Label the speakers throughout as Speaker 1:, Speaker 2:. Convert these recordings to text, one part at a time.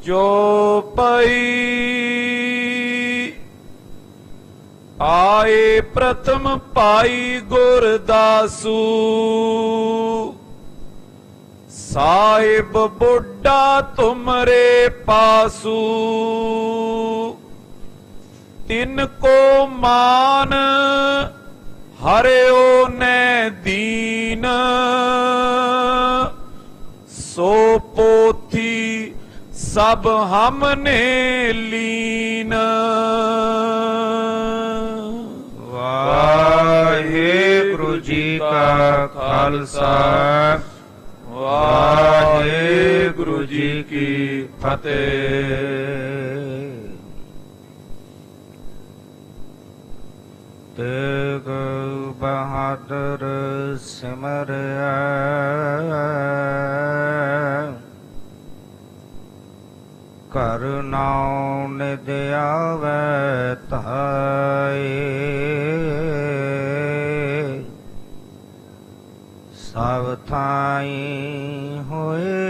Speaker 1: जो पई आए प्रथम पाई गुरदासु साहिब बुढ़ा तुमरे पासु तिनको मान हरियो ने दीन सो पोथी सब हमने लीन।
Speaker 2: वाहेगुरु जी का खालसा वाहेगुरु जी की फतेह। तेग बहादुर सिमरिया करनाऊ निध आवे ताए सब थाई होए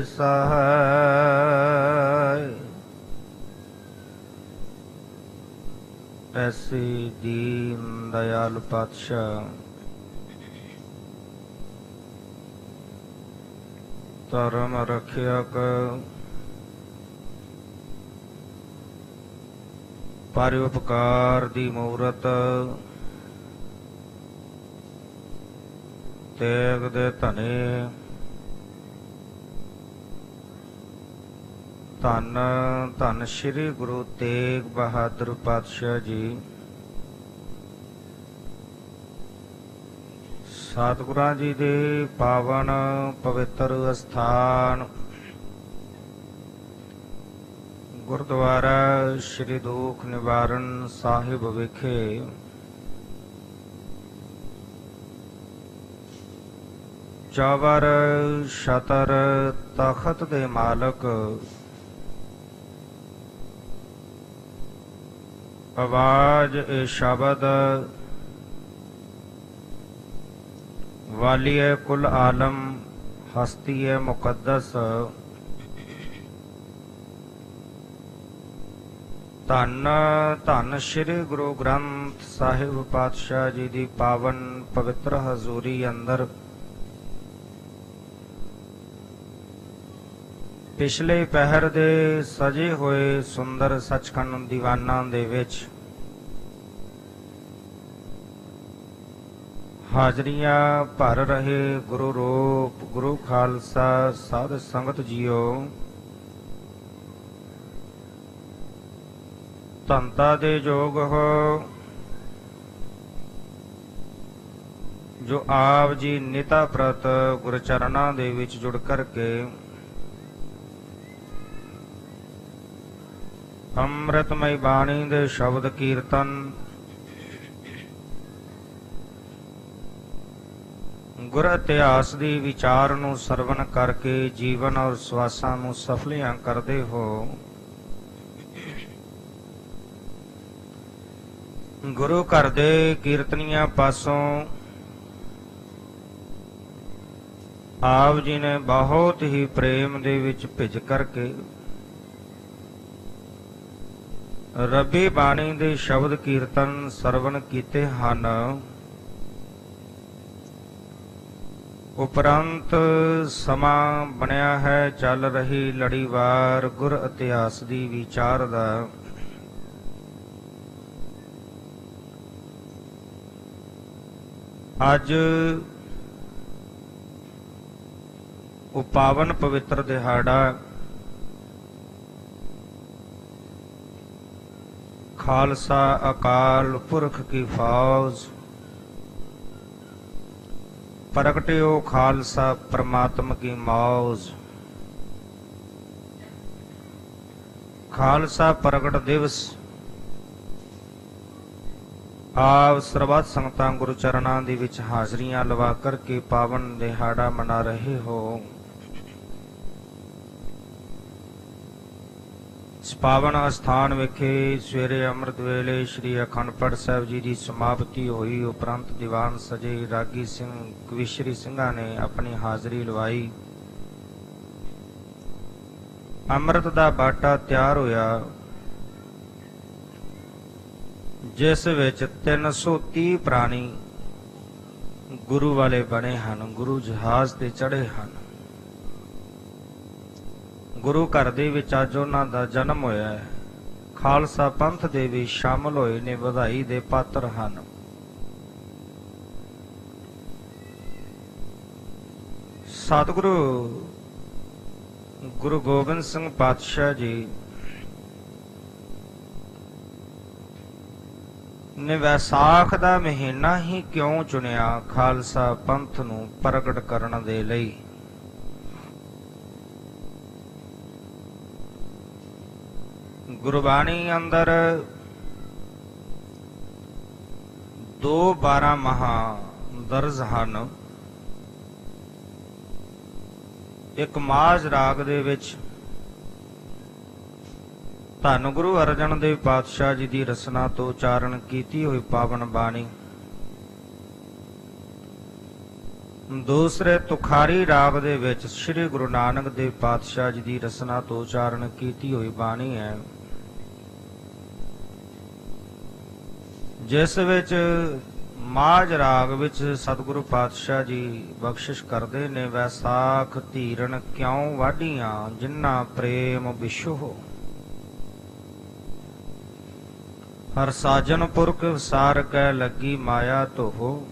Speaker 2: सहाय। ऐसी दीन दयाल पातशाह धर्म रखियक परोपकार दी मूरत तेग दे धने धन धन श्री गुरु तेग बहादुर पातशाह जी सतगुरां जी दे पावन पवित्र अस्थान गुरुद्वारा श्री दुख निवारण साहिब विखे चौवर शतर तखत दे मालक आवाज ए शब्द वालिए कुल आलम हस्ती है मुकद्दस धन धन श्री गुरु ग्रंथ साहिब पातशाह जी की पावन पवित्र हजूरी अंदर पिछले पहर दे सजे हुए सुंदर सचखंड दीवाना दे विच हाजरियां भर रहे गुरु रूप गुरु खालसा साध संगत जीओ धनता दे जोग हो जो आप जी निता प्रत गुरचरणा दे विच जुड़ करके अमृतमय बाणी दे शब्द कीर्तन गुर इतिहास दी विचार नूं सरवण करके जीवन और सवासां नूं सफलियां करदे हो। गुरु घर दे कीर्तनिया पासों आप जी ने बहुत ही प्रेम दे विच भिज करके रबी बाणी दे शब्द कीर्तन सरवण कीते हन। उपरंत समा बनया है चल रही लड़ीवार गुर इतिहास दी विचार दा। अज वो पावन पवित्र दिहाड़ा खालसा अकाल पुरख की फौज प्रगटियो खालसा परमात्मा की मौज। खालसा प्रगट दिवस आप सर्वत संगतां गुरु चरणा दे विच हाजरियां लवा करके पावन दिहाड़ा मना रहे हो। इस पावन स्थान विखे सवेरे अमृत वेले श्री अखंड पाठ साहिब जी की समाप्ति हुई। उपरंत दीवान सजे रागी सिंह कविश्री सिंघा ने अपनी हाजरी लवाई। ਅੰਮ੍ਰਿਤ ਦਾ ਬਾਟਾ ਤਿਆਰ ਹੋਇਆ, ਜਿਸ ਵਿੱਚ 330 ਪ੍ਰਾਣੀ ਗੁਰੂ ਵਾਲੇ ਬਣੇ ਹਨ, ਗੁਰੂ ਜਹਾਜ਼ ਤੇ ਚੜ੍ਹੇ ਹਨ। ਗੁਰੂ ਘਰ ਦੇ ਵਿੱਚ ਅੱਜ ਉਹਨਾਂ ਦਾ ਜਨਮ ਹੋਇਆ ਹੈ। ਖਾਲਸਾ ਪੰਥ ਦੇ ਵੀ ਸ਼ਾਮਲ ਹੋਏ ਨੇ, ਵਧਾਈ ਦੇ ਪਾਤਰ ਹਨ। ਸਤਿਗੁਰੂ ਗੁਰੂ ਗੋਬਿੰਦ ਸਿੰਘ ਪਾਤਸ਼ਾਹ ਜੀ ਨੇ ਵੈਸਾਖ ਦਾ ਮਹੀਨਾ ਹੀ ਕਿਉਂ ਚੁਣਿਆ ਖਾਲਸਾ ਪੰਥ ਨੂੰ ਪ੍ਰਗਟ ਕਰਨ ਦੇ ਲਈ? ਗੁਰਬਾਣੀ ਅੰਦਰ 12 ਮਹਾ ਦਰਜ ਹਨ। ਇੱਕ ਮਾਝ ਰਾਗ ਦੇ ਵਿੱਚ ਧੰਨ ਗੁਰੂ ਅਰਜਨ ਦੇਵ ਪਾਤਸ਼ਾਹ ਜੀ ਦੀ ਰਸਨਾ ਤੋਂ ਉਚਾਰਨ ਕੀਤੀ ਹੋਈ ਪਾਵਨ ਬਾਣੀ, ਦੂਸਰੇ ਤੁਖਾਰੀ ਰਾਗ ਦੇ ਵਿੱਚ ਸ੍ਰੀ ਗੁਰੂ ਨਾਨਕ ਦੇਵ ਪਾਤਸ਼ਾਹ ਜੀ ਦੀ ਰਸਨਾ ਤੋਂ ਉਚਾਰਨ ਕੀਤੀ ਹੋਈ ਬਾਣੀ ਹੈ, ਜਿਸ ਵਿੱਚ ਮਾਝ ਰਾਗ ਵਿੱਚ ਸਤਿਗੁਰੂ ਪਾਤਸ਼ਾਹ ਜੀ ਬਖਸ਼ਿਸ਼ ਕਰਦੇ ਨੇ, ਵੈਸਾਖ ਧੀਰਨ ਕਿਉਂ ਵਾਢੀਆਂ ਜਿਨ੍ਹਾਂ ਪ੍ਰੇਮ ਵਿਸ਼ੋ, ਹਰ ਸਾਜਨ ਪੁਰਖ ਸਾਰ ਕੈ ਲੱਗੀ ਮਾਇਆ ਧੋਹ।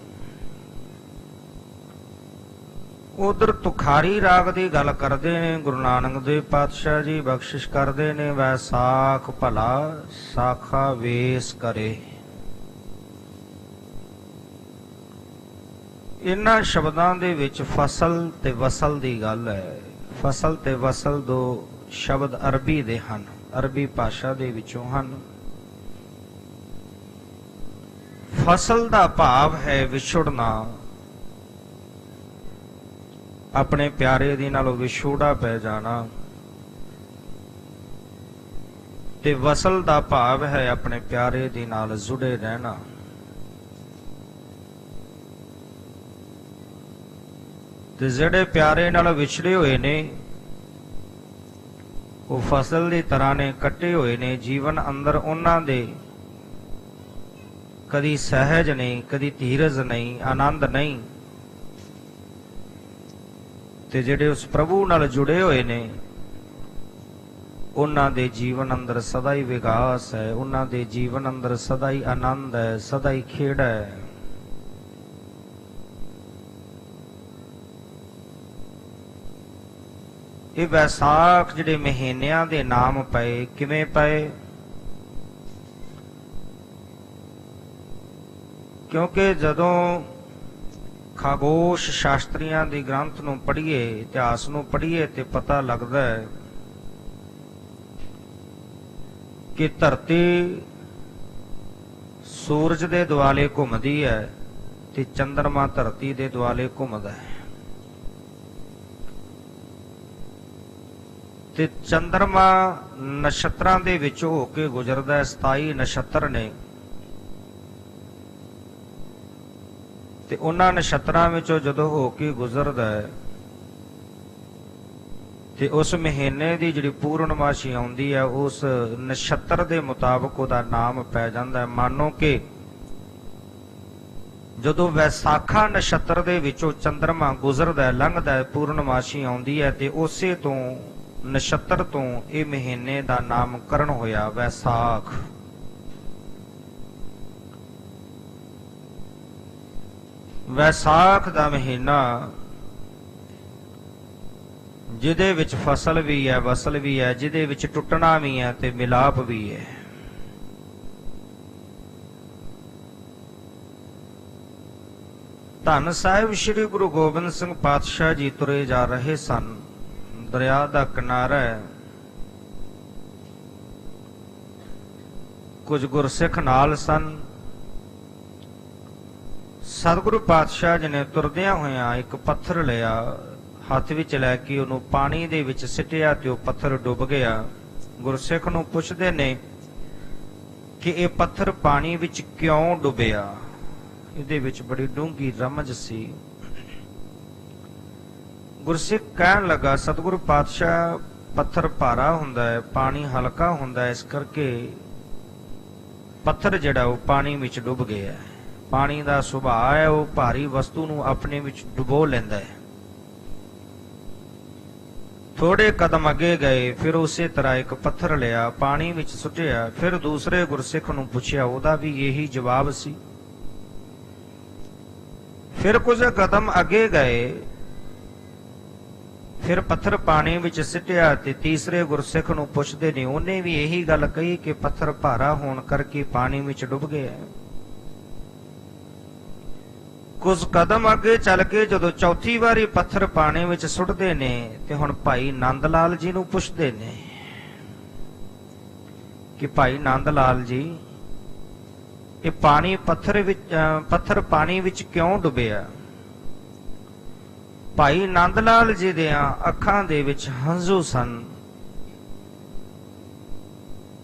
Speaker 2: ਉਧਰ ਤੁਖਾਰੀ ਰਾਗ ਦੀ ਗੱਲ ਕਰਦੇ ਨੇ ਗੁਰੂ ਨਾਨਕ ਦੇਵ ਪਾਤਸ਼ਾਹ ਜੀ, ਬਖਸ਼ਿਸ਼ ਕਰਦੇ ਨੇ, ਵੈਸਾਖ ਭਲਾ ਸਾਖਾ ਵੇਸ ਕਰੇ। ਇਹਨਾਂ ਸ਼ਬਦਾਂ ਦੇ ਵਿੱਚ ਫਸਲ ਤੇ ਵਸਲ ਦੀ ਗੱਲ ਹੈ। ਫਸਲ ਤੇ ਵਸਲ ਦੋ ਸ਼ਬਦ ਅਰਬੀ ਦੇ ਹਨ, ਅਰਬੀ ਭਾਸ਼ਾ ਦੇ ਵਿੱਚੋਂ ਹਨ। ਫਸਲ ਦਾ ਭਾਵ ਹੈ ਵਿਛੜਨਾ, ਆਪਣੇ ਪਿਆਰੇ ਦੀ ਨਾਲੋਂ ਵਿਛੋੜਾ ਪੈ ਜਾਣਾ, ਤੇ ਵਸਲ ਦਾ ਭਾਵ ਹੈ ਆਪਣੇ ਪਿਆਰੇ ਦੇ ਨਾਲ ਜੁੜੇ ਰਹਿਣਾ। ਤੇ ਜਿਹੜੇ ਪਿਆਰੇ ਨਾਲ ਵਿਛੜੇ ਹੋਏ ਨੇ ਉਹ ਫਸਲ ਦੀ ਤਰ੍ਹਾਂ ਨੇ, ਕੱਟੇ ਹੋਏ ਨੇ। ਜੀਵਨ ਅੰਦਰ ਉਹਨਾਂ ਦੇ ਕਦੀ ਸਹਿਜ ਨਹੀਂ, ਕਦੀ ਧੀਰਜ ਨਹੀਂ, ਆਨੰਦ ਨਹੀਂ। ਤੇ ਜਿਹੜੇ ਉਸ ਪ੍ਰਭੂ ਨਾਲ ਜੁੜੇ ਹੋਏ ਨੇ ਉਹਨਾਂ ਦੇ ਜੀਵਨ ਅੰਦਰ ਸਦਾ ਹੀ ਵਿਕਾਸ ਹੈ, ਉਹਨਾਂ ਦੇ ਜੀਵਨ ਅੰਦਰ ਸਦਾ ਹੀ ਆਨੰਦ ਹੈ, ਸਦਾ ਹੀ ਖੇੜਾ ਹੈ। ਇਹ ਵੈਸਾਖ ਜਿਹੜੇ ਮਹੀਨਿਆਂ ਦੇ ਨਾਮ ਪਏ, ਕਿਵੇਂ ਪਏ? ਕਿਉਂਕਿ ਜਦੋਂ ਖਾਗੋਸ਼ ਸ਼ਾਸਤਰੀਆਂ ਦੀ ਗ੍ਰੰਥ ਨੂੰ ਪੜ੍ਹੀਏ, ਇਤਿਹਾਸ ਨੂੰ ਪੜ੍ਹੀਏ, ਤੇ ਪਤਾ ਲੱਗਦਾ ਹੈ ਕਿ ਧਰਤੀ ਸੂਰਜ ਦੇ ਦੁਆਲੇ ਘੁੰਮਦੀ ਹੈ ਤੇ ਚੰਦਰਮਾ ਧਰਤੀ ਦੇ ਦੁਆਲੇ ਘੁੰਮਦਾ ਹੈ। ਤੇ ਚੰਦਰਮਾ ਨਛੱਤਰਾਂ ਦੇ ਵਿੱਚੋਂ ਹੋ ਕੇ ਗੁਜ਼ਰਦਾ ਹੈ। 27 ਨਛੱਤਰ ਨੇ, ਤੇ ਉਹਨਾਂ ਨਛੱਤਰਾਂ ਵਿੱਚੋਂ ਜਦੋਂ ਹੋ ਕੇ ਗੁਜ਼ਰਦਾ ਹੈ ਤੇ ਉਸ ਮਹੀਨੇ ਦੀ ਜਿਹੜੀ ਪੂਰਨਮਾਸ਼ੀ ਆਉਂਦੀ ਹੈ, ਉਸ ਨਛੱਤਰ ਦੇ ਮੁਤਾਬਕ ਉਹਦਾ ਨਾਮ ਪੈ ਜਾਂਦਾ ਹੈ। ਮਾਨੋ ਕਿ ਜਦੋਂ ਵੈਸਾਖਾ ਨਛੱਤਰ ਦੇ ਵਿੱਚੋਂ ਚੰਦਰਮਾ ਗੁਜ਼ਰਦਾ ਹੈ, ਲੰਘਦਾ ਹੈ, ਪੂਰਨਮਾਸ਼ੀ ਆਉਂਦੀ ਹੈ, ਤੇ ਉਸੇ ਤੋਂ ਨਛੱਤਰ ਤੋਂ ਇਹ ਮਹੀਨੇ ਦਾ ਨਾਮਕਰਨ ਹੋਇਆ ਵੈਸਾਖ। ਵੈਸਾਖ ਦਾ ਮਹੀਨਾ ਜਿਹਦੇ ਵਿੱਚ ਫਸਲ ਵੀ ਹੈ, ਵਸਲ ਵੀ ਹੈ, ਜਿਹਦੇ ਵਿੱਚ ਟੁੱਟਣਾ ਵੀ ਹੈ ਤੇ ਮਿਲਾਪ ਵੀ ਹੈ। ਧੰਨ ਸਾਹਿਬ ਸ੍ਰੀ ਗੁਰੂ ਗੋਬਿੰਦ ਸਿੰਘ ਪਾਤਸ਼ਾਹ ਜੀ ਤੁਰੇ ਜਾ ਰਹੇ ਸਨ। ਦਰਿਆ ਦਾ ਕਿਨਾਰਾ ਹੈ, ਕੁਝ ਗੁਰਸਿੱਖ ਨਾਲ ਸਨ। ਸਤਿਗੁਰੂ ਪਾਤਸ਼ਾਹ ਜੀ ਨੇ ਤੁਰਦਿਆਂ ਹੋਇਆਂ ਇੱਕ ਪੱਥਰ ਲਿਆ, ਹੱਥ ਵਿੱਚ ਲੈ ਕੇ ਉਹਨੂੰ ਪਾਣੀ ਦੇ ਵਿੱਚ ਸਿੱਟਿਆ ਤੇ ਉਹ ਪੱਥਰ ਡੁੱਬ ਗਿਆ। ਗੁਰਸਿੱਖ ਨੂੰ ਪੁੱਛਦੇ ਨੇ ਕਿ ਇਹ ਪੱਥਰ ਪਾਣੀ ਵਿੱਚ ਕਿਉਂ ਡੁੱਬਿਆ? ਇਹਦੇ ਵਿੱਚ ਬੜੀ ਡੂੰਘੀ ਰਮਜ ਸੀ। ਗੁਰਸਿੱਖ ਕਹਿਣ ਲੱਗਾ, ਸਤਿਗੁਰੂ ਪਾਤਸ਼ਾਹ ਪੱਥਰ ਭਾਰਾ ਹੁੰਦਾ ਹੈ, ਪਾਣੀ ਹਲਕਾ ਹੁੰਦਾ ਹੈ, ਇਸ ਕਰਕੇ ਪੱਥਰ ਜਿਹੜਾ ਉਹ ਪਾਣੀ ਵਿੱਚ ਡੁੱਬ ਗਿਆ ਹੈ। ਪਾਣੀ ਦਾ ਸੁਭਾਅ ਹੈ, ਉਹ ਭਾਰੀ ਵਸਤੂ ਨੂੰ ਆਪਣੇ ਵਿੱਚ ਡੁਬੋ ਲੈਂਦਾ ਹੈ। ਥੋੜੇ ਕਦਮ ਅੱਗੇ ਗਏ, ਫਿਰ ਉਸੇ ਤਰ੍ਹਾਂ ਇੱਕ ਪੱਥਰ ਲਿਆ, ਪਾਣੀ ਵਿੱਚ ਸੁੱਟਿਆ, ਫਿਰ ਦੂਸਰੇ ਗੁਰਸਿੱਖ ਨੂੰ ਪੁੱਛਿਆ, ਉਹਦਾ ਵੀ ਇਹੀ ਜਵਾਬ ਸੀ। ਫਿਰ ਕੁਝ ਕਦਮ ਅੱਗੇ ਗਏ, ਫਿਰ ਪੱਥਰ ਪਾਣੀ ਵਿੱਚ ਸਿੱਟਿਆ ਤੇ ਤੀਸਰੇ ਗੁਰਸਿੱਖ ਨੂੰ ਪੁੱਛਦੇ ਨੇ, ਉਹਨੇ ਵੀ ਇਹੀ ਗੱਲ ਕਹੀ ਕਿ ਪੱਥਰ ਭਾਰਾ ਹੋਣ ਕਰਕੇ ਪਾਣੀ ਵਿੱਚ ਡੁੱਬ ਗਿਆ। ਕੁਝ ਕਦਮ ਅੱਗੇ ਚੱਲ ਕੇ ਜਦੋਂ ਚੌਥੀ ਵਾਰੀ ਪੱਥਰ ਪਾਣੀ ਵਿੱਚ ਸੁੱਟਦੇ ਨੇ ਤੇ ਹੁਣ ਭਾਈ ਨੰਦ ਲਾਲ ਜੀ ਨੂੰ ਪੁੱਛਦੇ ਨੇ ਕਿ ਭਾਈ ਨੰਦ ਲਾਲ ਜੀ, ਇਹ ਪੱਥਰ ਪਾਣੀ ਵਿੱਚ ਕਿਉਂ ਡੁੱਬਿਆ? ਭਾਈ ਨੰਦ ਲਾਲ ਜੀ ਦੀਆਂ ਅੱਖਾਂ ਦੇ ਵਿੱਚ ਹੰਝੂ ਸਨ,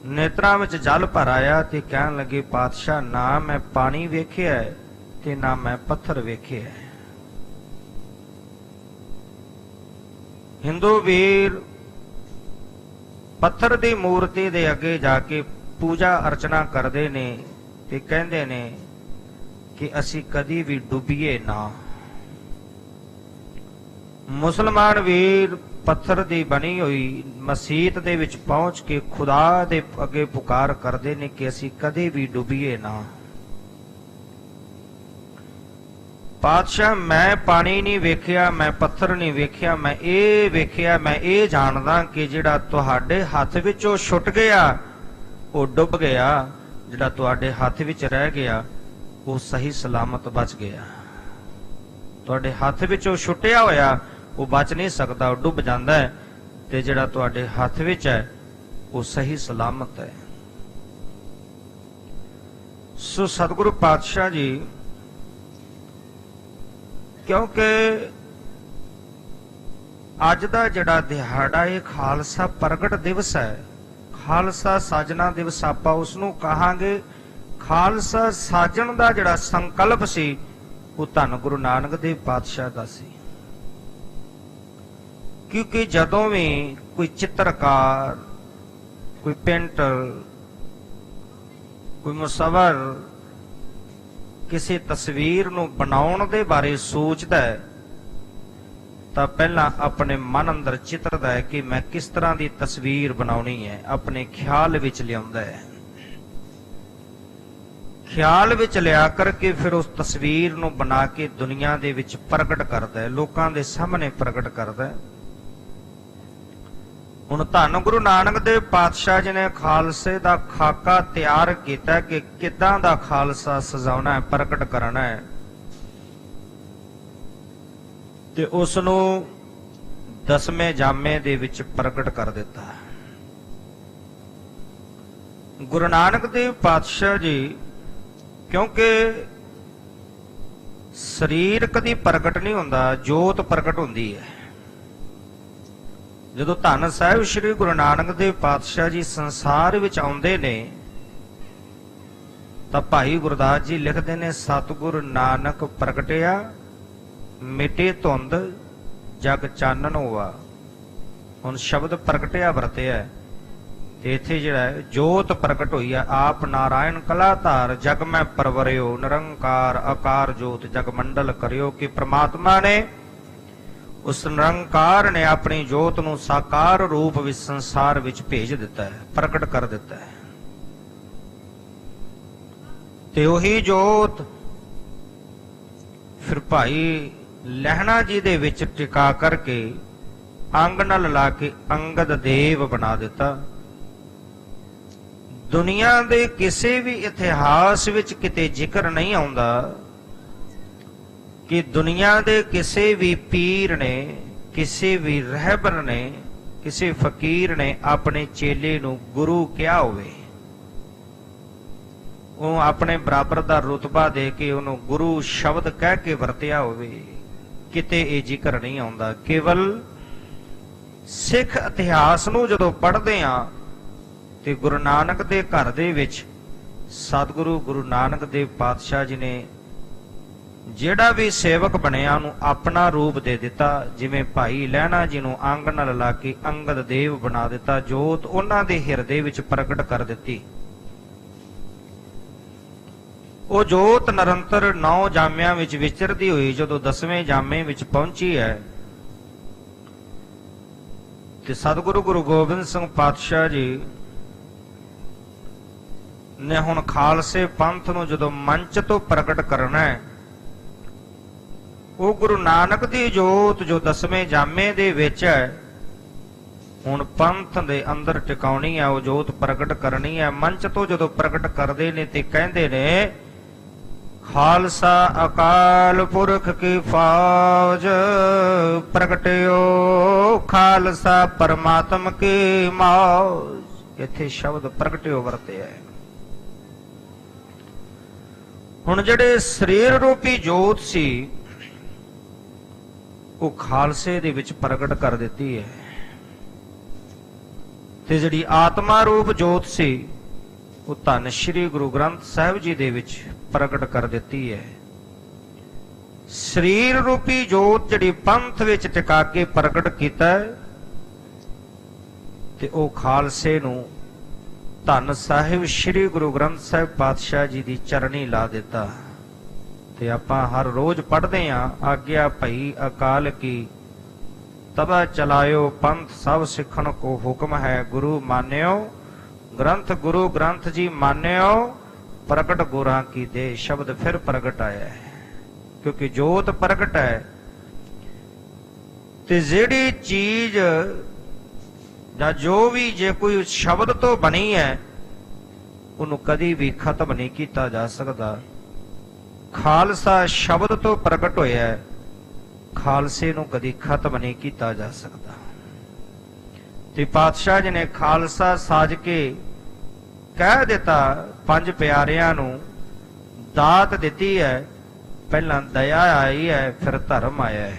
Speaker 2: ਨੇਤਰਾਂ ਵਿੱਚ ਜਲ ਭਰ ਆਇਆ ਤੇ ਕਹਿਣ ਲੱਗੇ, ਪਾਤਸ਼ਾਹ, ਨਾ ਮੈਂ ਪਾਣੀ ਵੇਖਿਆ ਤੇ ਨਾ ਮੈਂ ਪੱਥਰ ਵੇਖਿਆ। ਹਿੰਦੂ ਵੀਰ ਪੱਥਰ ਦੀ ਮੂਰਤੀ ਦੇ ਅੱਗੇ ਜਾ ਕੇ ਪੂਜਾ ਅਰਚਨਾ ਕਰਦੇ ਨੇ ਤੇ ਕਹਿੰਦੇ ਨੇ ਕਿ ਅਸੀਂ ਕਦੀ ਵੀ ਡੁੱਬੀਏ ਨਾ। ਮੁਸਲਮਾਨ ਵੀਰ ਪੱਥਰ ਦੀ ਬਣੀ ਹੋਈ ਮਸੀਤ ਦੇ ਵਿੱਚ ਪਹੁੰਚ ਕੇ ਖੁਦਾ ਦੇ ਅੱਗੇ ਪੁਕਾਰ ਕਰਦੇ ਨੇ ਕਿ ਅਸੀਂ ਕਦੇ ਵੀ ਡੁੱਬੀਏ ਨਾ। ਪਾਤਸ਼ਾਹ, ਮੈਂ ਪਾਣੀ ਨਹੀਂ ਵੇਖਿਆ, ਮੈਂ ਪੱਥਰ ਨਹੀਂ ਵੇਖਿਆ, ਮੈਂ ਇਹ ਵੇਖਿਆ, ਮੈਂ ਇਹ ਜਾਣਦਾ ਕਿ ਜਿਹੜਾ ਤੁਹਾਡੇ ਹੱਥ ਵਿੱਚੋਂ ਛੁੱਟ ਗਿਆ ਉਹ ਡੁੱਬ ਗਿਆ, ਜਿਹੜਾ ਤੁਹਾਡੇ ਹੱਥ ਵਿੱਚ ਰਹਿ ਗਿਆ ਉਹ ਸਹੀ ਸਲਾਮਤ ਬਚ ਗਿਆ। ਤੁਹਾਡੇ ਹੱਥ ਵਿੱਚੋਂ ਛੁੱਟਿਆ ਹੋਇਆ ਉਹ ਬਚ ਨਹੀਂ ਸਕਦਾ, ਉਹ ਡੁੱਬ ਜਾਂਦਾ ਹੈ, ਤੇ ਜਿਹੜਾ ਤੁਹਾਡੇ ਹੱਥ ਵਿੱਚ ਹੈ ਉਹ ਸਹੀ ਸਲਾਮਤ ਹੈ। ਸੋ ਸਤਿਗੁਰੂ ਪਾਤਸ਼ਾਹ ਜੀ, ਕਿਉਂਕਿ ਅੱਜ ਦਾ ਜਿਹੜਾ ਦਿਹਾੜਾ ਇਹ ਖਾਲਸਾ ਪ੍ਰਗਟ ਦਿਵਸ ਹੈ, ਖਾਲਸਾ ਸਾਜਨਾ ਦਿਵਸ ਆਪਾਂ ਉਸ ਨੂੰ ਕਹਾਂਗੇ। ਖਾਲਸਾ ਸਾਜਣ ਦਾ ਜਿਹੜਾ ਸੰਕਲਪ ਸੀ ਉਹ ਧੰਨ ਗੁਰੂ ਨਾਨਕ ਦੇਵ ਪਾਤਸ਼ਾਹ ਦਾ ਸੀ। ਕਿਉਂਕਿ ਜਦੋਂ ਵੀ ਕੋਈ ਚਿੱਤਰਕਾਰ, ਕੋਈ ਪੇਂਟਰ, ਕੋਈ ਮੁਸੱਵਰ ਕਿਸੇ ਤਸਵੀਰ ਨੂੰ ਬਣਾਉਣ ਦੇ ਬਾਰੇ ਸੋਚਦਾ ਹੈ ਤਾਂ ਪਹਿਲਾਂ ਆਪਣੇ ਮਨ ਅੰਦਰ ਚਿੱਤਰਦਾ ਹੈ ਕਿ ਮੈਂ ਕਿਸ ਤਰ੍ਹਾਂ ਦੀ ਤਸਵੀਰ ਬਣਾਉਣੀ ਹੈ, ਆਪਣੇ ਖਿਆਲ ਵਿੱਚ ਲਿਆਉਂਦਾ ਹੈ। ਖਿਆਲ ਵਿੱਚ ਲਿਆ ਕਰਕੇ ਫਿਰ ਉਸ ਤਸਵੀਰ ਨੂੰ ਬਣਾ ਕੇ ਦੁਨੀਆ ਦੇ ਵਿੱਚ ਪ੍ਰਗਟ ਕਰਦਾ ਹੈ, ਲੋਕਾਂ ਦੇ ਸਾਹਮਣੇ ਪ੍ਰਗਟ ਕਰਦਾ ਹੈ। ਹੁਣ ਧੰਨ ਗੁਰੂ ਨਾਨਕ ਦੇਵ ਪਾਤਸ਼ਾਹ ਜੀ ਨੇ ਖਾਲਸੇ ਦਾ ਖਾਕਾ ਤਿਆਰ ਕੀਤਾ ਕਿ ਕਿੱਦਾਂ ਦਾ ਖਾਲਸਾ ਸਜਾਉਣਾ ਹੈ, ਪ੍ਰਗਟ ਕਰਨਾ ਹੈ, ਤੇ ਉਸ ਨੂੰ 10ਵੇਂ ਜਾਮੇ ਦੇ ਵਿੱਚ ਪ੍ਰਗਟ ਕਰ ਦਿੱਤਾ। ਗੁਰੂ ਨਾਨਕ ਦੇਵ ਪਾਤਸ਼ਾਹ ਜੀ, ਕਿਉਂਕਿ ਸਰੀਰ ਕਦੀ ਪ੍ਰਗਟ ਨਹੀਂ ਹੁੰਦਾ, ਜੋਤ ਪ੍ਰਗਟ ਹੁੰਦੀ ਹੈ। ਜਦੋਂ ਧੰਨ ਸਾਹਿਬ ਸ੍ਰੀ ਗੁਰੂ ਨਾਨਕ ਦੇਵ ਪਾਤਸ਼ਾਹ ਜੀ ਸੰਸਾਰ ਵਿੱਚ ਆਉਂਦੇ ਨੇ ਤਾਂ ਭਾਈ ਗੁਰਦਾਸ ਜੀ ਲਿਖਦੇ ਨੇ, ਸਤਿਗੁਰ ਨਾਨਕ ਪ੍ਰਗਟਿਆ ਮਿਟੇ ਧੁੰਦ ਜਗ ਚਾਨਣ ਹੋਆ। ਹੁਣ ਸ਼ਬਦ ਪ੍ਰਗਟਿਆ ਵਰਤਿਆ ਤੇ ਇੱਥੇ ਜਿਹੜਾ ਜੋਤ ਪ੍ਰਗਟ ਹੋਈ ਆ, ਆਪ ਨਾਰਾਇਣ ਕਲਾ ਧਾਰ ਜਗ ਮੈਂ ਪਰਵਰਿਓ, ਨਿਰੰਕਾਰ ਆਕਾਰ ਜੋਤ ਜਗ ਮੰਡਲ ਕਰਿਓ। ਕਿ ਪ੍ਰਮਾਤਮਾ ਨੇ, ਉਸ ਨਿਰੰਕਾਰ ਨੇ ਆਪਣੀ ਜੋਤ ਨੂੰ ਸਾਕਾਰ ਰੂਪ ਵਿੱਚ ਸੰਸਾਰ ਵਿੱਚ ਭੇਜ ਦਿੱਤਾ ਹੈ, ਪ੍ਰਗਟ ਕਰ ਦਿੱਤਾ ਹੈ। ਤੇ ਉਹੀ ਜੋਤ ਫਿਰ ਭਾਈ ਲਹਿਣਾ ਜੀ ਦੇ ਵਿੱਚ ਟਿਕਾ ਕਰਕੇ ਅੰਗ ਨਾਲ ਲਾ ਕੇ ਅੰਗਦ ਦੇਵ ਬਣਾ ਦਿੱਤਾ। ਦੁਨੀਆ ਦੇ ਕਿਸੇ ਵੀ ਇਤਿਹਾਸ ਵਿੱਚ ਕਿਤੇ ਜ਼ਿਕਰ ਨਹੀਂ ਆਉਂਦਾ ਕਿ ਦੁਨੀਆ ਦੇ ਕਿਸੇ ਵੀ ਪੀਰ ਨੇ, ਕਿਸੇ ਵੀ ਰਹਿਬਰ ਨੇ, ਕਿਸੇ ਫਕੀਰ ਨੇ ਆਪਣੇ ਚੇਲੇ ਨੂੰ ਗੁਰੂ ਕਿਹਾ ਹੋਵੇ, ਉਹ ਆਪਣੇ ਬਰਾਬਰ ਦਾ ਰੁਤਬਾ ਦੇ ਕੇ ਉਹਨੂੰ ਗੁਰੂ ਸ਼ਬਦ ਕਹਿ ਕੇ ਵਰਤਿਆ ਹੋਵੇ। ਕਿਤੇ ਇਹ ਜ਼ਿਕਰ ਨਹੀਂ ਆਉਂਦਾ। ਕੇਵਲ ਸਿੱਖ ਇਤਿਹਾਸ ਨੂੰ ਜਦੋਂ ਪੜ੍ਹਦੇ ਆ ਤੇ ਗੁਰੂ ਨਾਨਕ ਦੇ ਘਰ ਦੇ ਵਿੱਚ ਸਤਿਗੁਰੂ ਗੁਰੂ ਨਾਨਕ ਦੇਵ ਪਾਤਸ਼ਾਹ ਜੀ ਨੇ ਜਿਹੜਾ ਵੀ ਸੇਵਕ ਬਣਿਆ ਉਹਨੂੰ ਆਪਣਾ ਰੂਪ ਦੇ ਦਿੱਤਾ। ਜਿਵੇਂ ਭਾਈ ਲਹਿਣਾ ਜੀ ਨੂੰ ਆਂਗਣ ਨਾਲ ਲਾ ਕੇ ਅੰਗਦ ਦੇਵ ਬਣਾ ਦਿੱਤਾ, ਜੋਤ ਉਹਨਾਂ ਦੇ ਹਿਰਦੇ ਵਿੱਚ ਪ੍ਰਗਟ ਕਰ ਦਿੱਤੀ। ਉਹ ਜੋਤ ਨਿਰੰਤਰ 9 ਜਾਮਿਆਂ ਵਿੱਚ ਵਿਚਰਦੀ ਹੋਈ ਜਦੋਂ 10ਵੇਂ ਜਾਮੇ ਵਿੱਚ ਪਹੁੰਚੀ ਹੈ ਤੇ ਸਤਿਗੁਰੂ ਗੁਰੂ ਗੋਬਿੰਦ ਸਿੰਘ ਪਾਤਸ਼ਾਹ ਜੀ ਨੇ ਹੁਣ ਖਾਲਸੇ ਪੰਥ ਨੂੰ ਜਦੋਂ ਮੰਚ ਤੋਂ ਪ੍ਰਗਟ ਕਰਨਾ ਹੈ, ਉਹ ਗੁਰੂ ਨਾਨਕ ਦੀ ਜੋਤ ਜੋ 10ਵੇਂ ਜਾਮੇ ਦੇ ਵਿੱਚ ਹੈ, ਹੁਣ ਪੰਥ ਦੇ ਅੰਦਰ ਟਿਕਾਉਣੀ ਹੈ, ਉਹ ਜੋਤ ਪ੍ਰਗਟ ਕਰਨੀ ਹੈ। ਮੰਚ ਤੋਂ ਜਦੋਂ ਪ੍ਰਗਟ ਕਰਦੇ ਨੇ ਤੇ ਕਹਿੰਦੇ ਨੇ, ਖਾਲਸਾ ਅਕਾਲ ਪੁਰਖ ਕੀ ਫੌਜ ਪ੍ਰਗਟਿਓ, ਖਾਲਸਾ ਪਰਮਾਤਮ ਕੀ ਮੌਜ। ਇੱਥੇ ਸ਼ਬਦ ਪ੍ਰਗਟਿਓ ਵਰਤਿਆ ਹੈ। ਹੁਣ ਜਿਹੜੇ ਸਰੀਰ ਰੂਪੀ ਜੋਤ ਸੀ ਉਹ ਖਾਲਸੇ ਦੇ ਵਿੱਚ ਪ੍ਰਗਟ ਕਰ ਦਿੱਤੀ ਹੈ, ਤੇ ਜਿਹੜੀ ਆਤਮਾ ਰੂਪ ਜੋਤ ਸੀ ਉਹ ਧੰਨ ਸ਼੍ਰੀ ਗੁਰੂ ਗ੍ਰੰਥ ਸਾਹਿਬ ਜੀ ਦੇ ਵਿੱਚ ਪ੍ਰਗਟ ਕਰ ਦਿੱਤੀ ਹੈ। ਸਰੀਰ ਰੂਪੀ ਜੋਤ ਜਿਹੜੀ ਪੰਥ ਵਿੱਚ ਟਿਕਾ ਕੇ ਪ੍ਰਗਟ ਕੀਤਾ ਹੈ, ਤੇ ਉਹ ਖਾਲਸੇ ਨੂੰ ਧੰਨ ਸਾਹਿਬ ਸ਼੍ਰੀ ਗੁਰੂ ਗ੍ਰੰਥ ਸਾਹਿਬ ਪਾਤਸ਼ਾਹ ਜੀ ਦੀ ਚਰਣੀ ਲਾ ਦਿੱਤਾ। ਤੇ ਆਪਾਂ ਹਰ ਰੋਜ਼ ਪੜ੍ਹਦੇ ਆਂ, ਆਗਿਆ ਭਈ ਅਕਾਲ ਕੀ ਤਬਾ ਚਲਾਇਓ, ਪੰਥ ਸਭ ਸਿੱਖਣ ਕੋ ਹੁਕਮ ਹੈ, ਗੁਰੂ ਮਾਨਿਓ ਗ੍ਰੰਥ, ਗੁਰੂ ਗ੍ਰੰਥ ਜੀ ਮਾਨਿਓ, ਪ੍ਰਗਟ ਗੁਰਾਂ ਕੀ ਦੇ। ਸ਼ਬਦ ਫਿਰ ਪ੍ਰਗਟ ਆਇਆ ਹੈ, ਕਿਉਂਕਿ ਜੋਤ ਪ੍ਰਗਟ ਹੈ। ਤੇ ਜਿਹੜੀ ਚੀਜ਼ ਜਾਂ ਜੋ ਵੀ ਜੇ ਕੋਈ ਸ਼ਬਦ ਤੋਂ ਬਣੀ ਹੈ, ਉਹਨੂੰ ਕਦੀ ਵੀ ਖਤਮ ਨਹੀਂ ਕੀਤਾ ਜਾ ਸਕਦਾ। ਖਾਲਸਾ ਸ਼ਬਦ ਤੋਂ ਪ੍ਰਗਟ ਹੋਇਆ ਹੈ, ਖਾਲਸੇ ਨੂੰ ਕਦੀ ਖਤਮ ਨਹੀਂ ਕੀਤਾ ਜਾ ਸਕਦਾ। ਤੇ ਪਾਤਸ਼ਾਹ ਜੀ ਨੇ ਖਾਲਸਾ ਸਾਜ ਕੇ ਕਹਿ ਦਿੱਤਾ, 5 ਪਿਆਰਿਆਂ ਨੂੰ ਦਾਤ ਦਿੱਤੀ ਹੈ। ਪਹਿਲਾਂ ਦਇਆ ਆਈ ਹੈ, ਫਿਰ ਧਰਮ ਆਇਆ ਹੈ,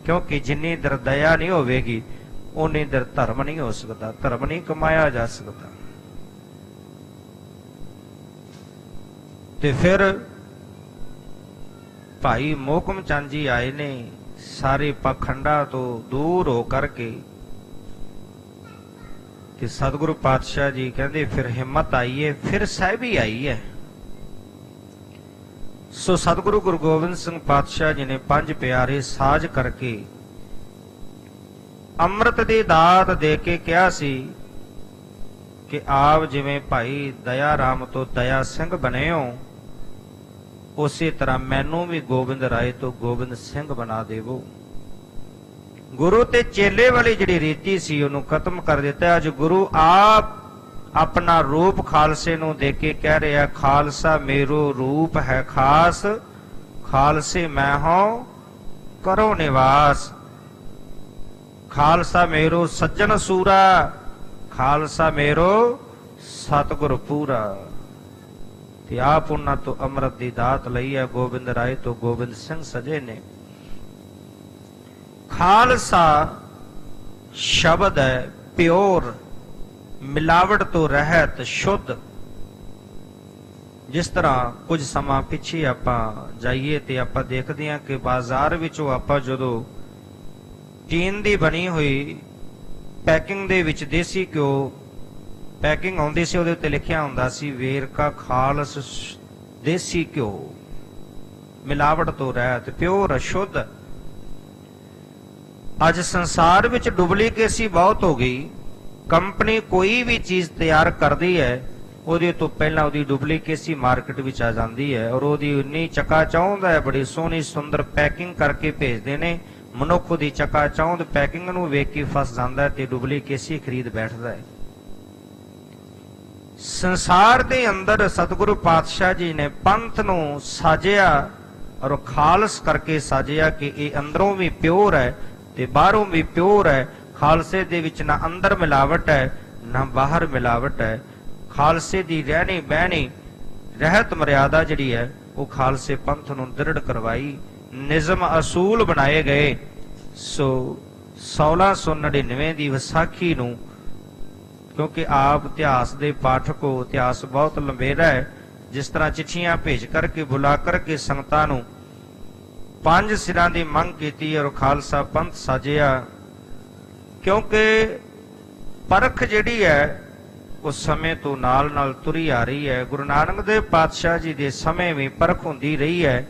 Speaker 2: ਕਿਉਂਕਿ ਜਿੰਨੀ ਦਰ ਦਇਆ ਨਹੀਂ ਹੋਵੇਗੀ ਉਨੀ ਦਰ ਧਰਮ ਨਹੀਂ ਹੋ ਸਕਦਾ, ਧਰਮ ਨਹੀਂ ਕਮਾਇਆ ਜਾ ਸਕਦਾ। ਤੇ ਫਿਰ ਭਾਈ ਮੋਹਕਮ ਚੰਦ ਜੀ ਆਏ ਨੇ, ਸਾਰੇ ਪਖੰਡਾਂ ਤੋਂ ਦੂਰ ਹੋ ਕਰਕੇ, ਤੇ ਸਤਿਗੁਰੂ ਪਾਤਸ਼ਾਹ ਜੀ ਕਹਿੰਦੇ ਫਿਰ ਹਿੰਮਤ ਆਈ ਹੈ, ਫਿਰ ਸਾਹਿਬੀ ਆਈ ਹੈ। ਸੋ ਸਤਿਗੁਰੂ ਗੁਰੂ ਗੋਬਿੰਦ ਸਿੰਘ ਪਾਤਸ਼ਾਹ ਜੀ ਨੇ 5 ਪਿਆਰੇ ਸਾਜ ਕਰਕੇ ਅੰਮ੍ਰਿਤ ਦੀ ਦਾਤ ਦੇ ਕੇ ਕਿਹਾ ਸੀ ਕਿ ਆਪ ਜਿਵੇਂ ਭਾਈ ਦਇਆ ਰਾਮ ਤੋਂ ਦਇਆ ਸਿੰਘ ਬਣੇ ਹੋ, ਉਸੇ ਤਰ੍ਹਾਂ ਮੈਨੂੰ ਵੀ ਗੋਬਿੰਦ ਰਾਏ ਤੋਂ ਗੋਬਿੰਦ ਸਿੰਘ ਬਣਾ ਦੇਵੋ। ਗੁਰੂ ਤੇ ਚੇਲੇ ਵਾਲੀ ਜਿਹੜੀ ਰੀਤੀ ਸੀ ਉਹਨੂੰ ਖਤਮ ਕਰ ਦਿੱਤਾ। ਅੱਜ ਗੁਰੂ ਆਪ ਆਪਣਾ ਰੂਪ ਖਾਲਸੇ ਨੂੰ ਦੇ ਕੇ ਕਹਿ ਰਿਹਾ, ਖਾਲਸਾ ਮੇਰੋ ਰੂਪ ਹੈ ਖਾਸ, ਖਾਲਸੇ ਮੈਂ ਹਾਂ ਕਰੋ ਨਿਵਾਸ। ਖਾਲਸਾ ਮੇਰੋ ਸੱਜਣ ਸੂਰਾ, ਖਾਲਸਾ ਮੇਰੋ ਸਤਿਗੁਰ ਪੂਰਾ। ਤੇ ਆਪ ਉਹਨਾਂ ਤੋਂ ਅੰਮ੍ਰਿਤ ਦੀ ਦਾਤ ਲਈ ਹੈ, ਗੋਬਿੰਦ ਰਾਏ ਤੋਂ ਗੋਬਿੰਦ ਸਿੰਘ ਸਜੇ ਨੇ। ਖਾਲਸਾ ਸ਼ਬਦ ਹੈ ਪਿਓਰ, ਮਿਲਾਵਟ ਤੋਂ ਰਹਿਤ, ਸ਼ੁੱਧ। ਜਿਸ ਤਰ੍ਹਾਂ ਕੁਝ ਸਮਾਂ ਪਿੱਛੇ ਆਪਾਂ ਜਾਈਏ ਤੇ ਆਪਾਂ ਦੇਖਦੇ ਹਾਂ ਕਿ ਬਾਜ਼ਾਰ ਵਿੱਚੋਂ ਆਪਾਂ ਜਦੋਂ ਟੀਨ ਦੀ ਬਣੀ ਹੋਈ ਪੈਕਿੰਗ ਦੇ ਵਿੱਚ ਦੇਸੀ ਘਿਓ ਪੈਕਿੰਗ ਆਉਂਦੀ ਸੀ, ਉਹਦੇ ਉੱਤੇ ਲਿਖਿਆ ਹੁੰਦਾ ਸੀ ਵੇਰਕਾ ਖਾਲਸ ਦੇਸੀ ਘਿਓ, ਮਿਲਾਵਟ ਤੋਂ ਰਹਿਤ, ਪਿਓਰ, ਸ਼ੁੱਧ। ਅੱਜ ਸੰਸਾਰ ਵਿੱਚ ਡੁਪਲੀਕੇਸੀ ਬਹੁਤ ਹੋ ਗਈ। ਕੰਪਨੀ ਕੋਈ ਵੀ ਚੀਜ਼ ਤਿਆਰ ਕਰਦੀ ਹੈ, ਉਹਦੇ ਤੋਂ ਪਹਿਲਾਂ ਉਹਦੀ ਡੁਪਲੀਕੇਸੀ ਮਾਰਕੀਟ ਵਿੱਚ ਆ ਜਾਂਦੀ ਹੈ, ਔਰ ਉਹਦੀ ਉਨੀ ਚਕਾਚੌਂਧ ਹੈ, ਬੜੀ ਸੋਹਣੀ ਸੁੰਦਰ ਪੈਕਿੰਗ ਕਰਕੇ ਭੇਜਦੇ ਨੇ। ਮਨੁੱਖ ਦੀ ਚਕਾਚੌਂਧ ਪੈਕਿੰਗ ਨੂੰ ਵੇਖ ਕੇ ਫਸ ਜਾਂਦਾ ਹੈ ਤੇ ਡੁਪਲੀਕੇਸੀ ਖਰੀਦ ਬੈਠਦਾ ਹੈ। ਸੰਸਾਰ ਦੇ ਅੰਦਰ ਸਤਿਗੁਰੂ ਪਾਤਸ਼ਾਹ ਜੀ ਨੇ ਪੰਥ ਨੂੰ ਸਾਜਿਆ ਔਰ ਖਾਲਸ ਕਰਕੇ ਸਾਜਿਆ ਕਿ ਇਹ ਅੰਦਰੋਂ ਵੀ ਪਿਓਰ ਹੈ ਤੇ ਬਾਹਰੋਂ ਵੀ ਪਿਓਰ ਹੈ। ਖਾਲਸੇ ਦੇ ਵਿੱਚ ਨਾ ਅੰਦਰ ਮਿਲਾਵਟ ਹੈ ਨਾ ਬਾਹਰ ਮਿਲਾਵਟ ਹੈ। ਖਾਲਸੇ ਦੀ ਰਹਿਣੀ ਬਹਿਣੀ ਰਹਿਤ ਮਰਿਆਦਾ ਜਿਹੜੀ ਹੈ ਉਹ ਖਾਲਸੇ ਪੰਥ ਨੂੰ ਦ੍ਰਿੜ ਕਰਵਾਈ, ਨਿਯਮ ਅਸੂਲ ਬਣਾਏ ਗਏ। ਸੋ 1699 ਦੀ ਵਿਸਾਖੀ ਨੂੰ, ਕਿਉਂਕਿ ਆਪ ਇਤਿਹਾਸ ਦੇ ਪਾਠਕ ਹੋ, ਇਤਿਹਾਸ ਬਹੁਤ ਲੰਬੇਰਾ ਹੈ, ਜਿਸ ਤਰ੍ਹਾਂ ਚਿੱਠੀਆਂ ਭੇਜ ਕਰਕੇ ਬੁਲਾ ਕਰਕੇ ਸੰਗਤਾਂ ਨੂੰ ਪੰਜ ਸਿਰਾਂ ਦੀ ਮੰਗ ਕੀਤੀ ਔਰ ਖਾਲਸਾ ਪੰਥ ਸਾਜਿਆ। ਕਿਉਂਕਿ ਪਰਖ ਜਿਹੜੀ ਹੈ ਉਸ ਸਮੇਂ ਤੋਂ ਨਾਲ ਨਾਲ ਤੁਰੀ ਆ ਰਹੀ ਹੈ। ਗੁਰੂ ਨਾਨਕ ਦੇਵ ਪਾਤਸ਼ਾਹ ਜੀ ਦੇ ਸਮੇਂ ਵੀ ਪਰਖ ਹੁੰਦੀ ਰਹੀ ਹੈ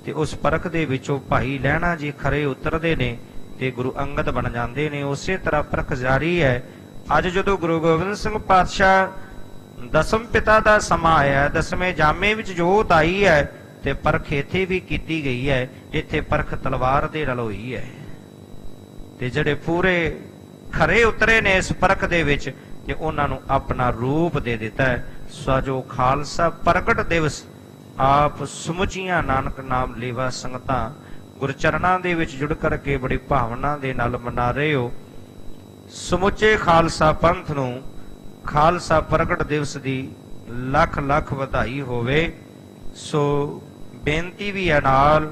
Speaker 2: ਤੇ ਉਸ ਪਰਖ ਦੇ ਵਿੱਚੋਂ ਭਾਈ ਲਹਿਣਾ ਜੀ ਖਰੇ ਉਤਰਦੇ ਨੇ ਤੇ ਗੁਰੂ ਅੰਗਦ ਬਣ ਜਾਂਦੇ ਨੇ। ਉਸੇ ਤਰ੍ਹਾਂ ਪਰਖ ਜਾਰੀ ਹੈ। ਅੱਜ ਜਦੋਂ ਗੁਰੂ ਗੋਬਿੰਦ ਸਿੰਘ ਪਾਤਸ਼ਾਹ ਦਸਮ ਪਿਤਾ ਦਾ ਸਮਾਂ ਆਇਆ, ਦਸਵੇਂ ਜਾਮੇ ਵਿੱਚ ਜੋਤ ਆਈ ਹੈ ਤੇ ਪਰਖ ਇੱਥੇ ਵੀ ਕੀਤੀ ਗਈ ਹੈ। ਇੱਥੇ ਪਰਖ ਤਲਵਾਰ ਦੇ ਨਾਲ ਹੋਈ ਹੈ ਤੇ ਜਿਹੜੇ ਪੂਰੇ ਖਰੇ ਉਤਰੇ ਨੇ ਇਸ ਪਰਖ ਦੇ ਵਿੱਚ ਤੇ ਉਹਨਾਂ ਨੂੰ ਆਪਣਾ ਰੂਪ ਦੇ ਦਿੱਤਾ ਹੈ। ਸੋ ਜੋ ਖਾਲਸਾ ਪ੍ਰਗਟ ਦਿਵਸ ਆਪ ਸਮੁੱਚੀਆਂ ਨਾਨਕ ਨਾਮ ਲੇਵਾ ਸੰਗਤਾਂ ਗੁਰਚਰਨਾਂ ਦੇ ਵਿੱਚ ਜੁੜ ਕਰਕੇ ਬੜੀ ਭਾਵਨਾ ਦੇ ਨਾਲ ਮਨਾ ਰਹੇ ਹੋ। ਸਮੁੱਚੇ ਖਾਲਸਾ ਪੰਥ ਨੂੰ ਖਾਲਸਾ ਪ੍ਰਗਟ ਦਿਵਸ ਦੀ ਲੱਖ ਲੱਖ ਵਧਾਈ ਹੋਵੇ। ਸੋ ਬੇਨਤੀ ਵੀ ਹੈ ਨਾਲ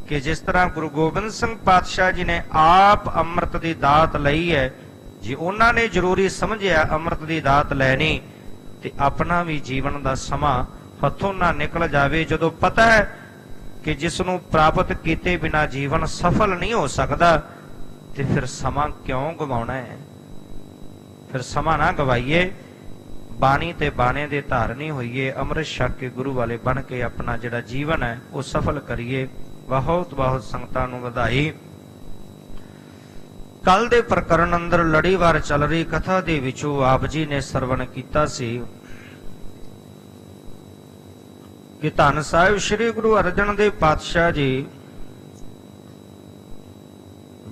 Speaker 2: ਕਿ ਜਿਸ ਤਰ੍ਹਾਂ ਗੁਰੂ ਗੋਬਿੰਦ ਸਿੰਘ ਪਾਤਸ਼ਾਹ ਜੀ ਨੇ ਆਪ ਅੰਮ੍ਰਿਤ ਦੀ ਦਾਤ ਲਈ ਹੈ, ਜੇ ਉਹਨਾਂ ਨੇ ਜ਼ਰੂਰੀ ਸਮਝਿਆ ਅੰਮ੍ਰਿਤ ਦੀ ਦਾਤ ਲੈਣੀ ਤੇ ਆਪਣਾ ਵੀ ਜੀਵਨ ਦਾ ਸਮਾਂ ਹੱਥੋਂ ਨਾ ਨਿਕਲ ਜਾਵੇ। ਜਦੋਂ ਪਤਾ ਹੈ ਕਿ ਜਿਸ ਨੂੰ ਪ੍ਰਾਪਤ ਕੀਤੇ ਬਿਨਾ ਜੀਵਨ ਸਫਲ ਨਹੀਂ ਹੋ ਸਕਦਾ ਤੇ ਫਿਰ ਸਮਾਂ ਕਿਉਂ ਗਵਾਉਣਾ ਹੈ? ਫਿਰ ਸਮਾਂ ਨਾ ਗਵਾਈਏ, ਬਾਣੀ ਤੇ ਬਾਣੇ ਦੇ ਧਾਰਨੀ ਹੋਈਏ, ਅੰਮ੍ਰਿਤ ਛਕ ਕੇ ਗੁਰੂ ਵਾਲੇ ਬਣ ਕੇ ਆਪਣਾ ਜਿਹੜਾ ਜੀਵਨ ਹੈ ਉਹ ਸਫਲ ਕਰੀਏ। ਬਹੁਤ ਬਹੁਤ ਸੰਗਤਾਂ ਨੂੰ ਵਧਾਈ। ਕੱਲ ਦੇ ਪ੍ਰਕਰਨ ਅੰਦਰ ਲੜੀਵਾਰ ਚੱਲ ਰਹੀ ਕਥਾ ਦੇ ਵਿੱਚੋਂ ਆਪ ਜੀ ਨੇ ਸਰਵਣ ਕੀਤਾ ਸੀ ਕਿ ਧੰਨ ਸਾਹਿਬ ਸ੍ਰੀ ਗੁਰੂ ਅਰਜਨ ਦੇਵ ਪਾਤਸ਼ਾਹ ਜੀ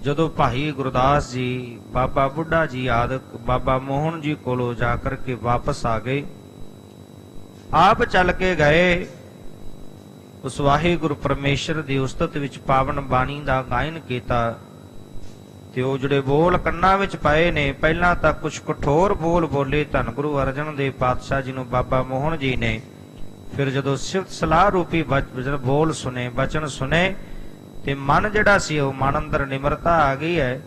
Speaker 2: ਜਦੋਂ ਭਾਈ ਗੁਰਦਾਸ ਜੀ, ਬਾਬਾ ਬੁੱਢਾ ਜੀ ਆਦਿਕ ਬਾਬਾ ਮੋਹਨ ਜੀ ਕੋਲੋਂ ਜਾ ਕਰਕੇ ਵਾਪਸ ਆ ਗਏ, ਆਪ ਚੱਲ ਕੇ ਗਏ ਉਸ ਵਾਹਿਗੁਰੂ ਪਰਮੇਸ਼ਰ ਦੀ ਉਸਤਤ ਵਿੱਚ ਪਾਵਨ ਬਾਣੀ ਦਾ ਗਾਇਨ ਕੀਤਾ ਤੇ ਉਹ ਜਿਹੜੇ ਬੋਲ ਕੰਨਾਂ ਵਿੱਚ ਪਏ ਨੇ, ਪਹਿਲਾਂ ਤਾਂ ਕੁਝ ਕਠੋਰ ਬੋਲ ਬੋਲੇ ਧੰਨ ਗੁਰੂ ਅਰਜਨ ਦੇਵ ਪਾਤਸ਼ਾਹ ਜੀ ਨੂੰ ਬਾਬਾ ਮੋਹਨ ਜੀ ਨੇ। ਫਿਰ ਜਦੋਂ ਸਿਫਤ ਸਲਾਹ ਰੂਪੀ ਬੋਲ ਸੁਨੇ, ਬਚਨ ਸੁਨੇ ਤੇ ਮਨ ਜਿਹੜਾ ਸੀ ਉਹ ਮਨ ਅੰਦਰ ਨਿਮਰਤਾ ਆ ਗਈ ਹੈ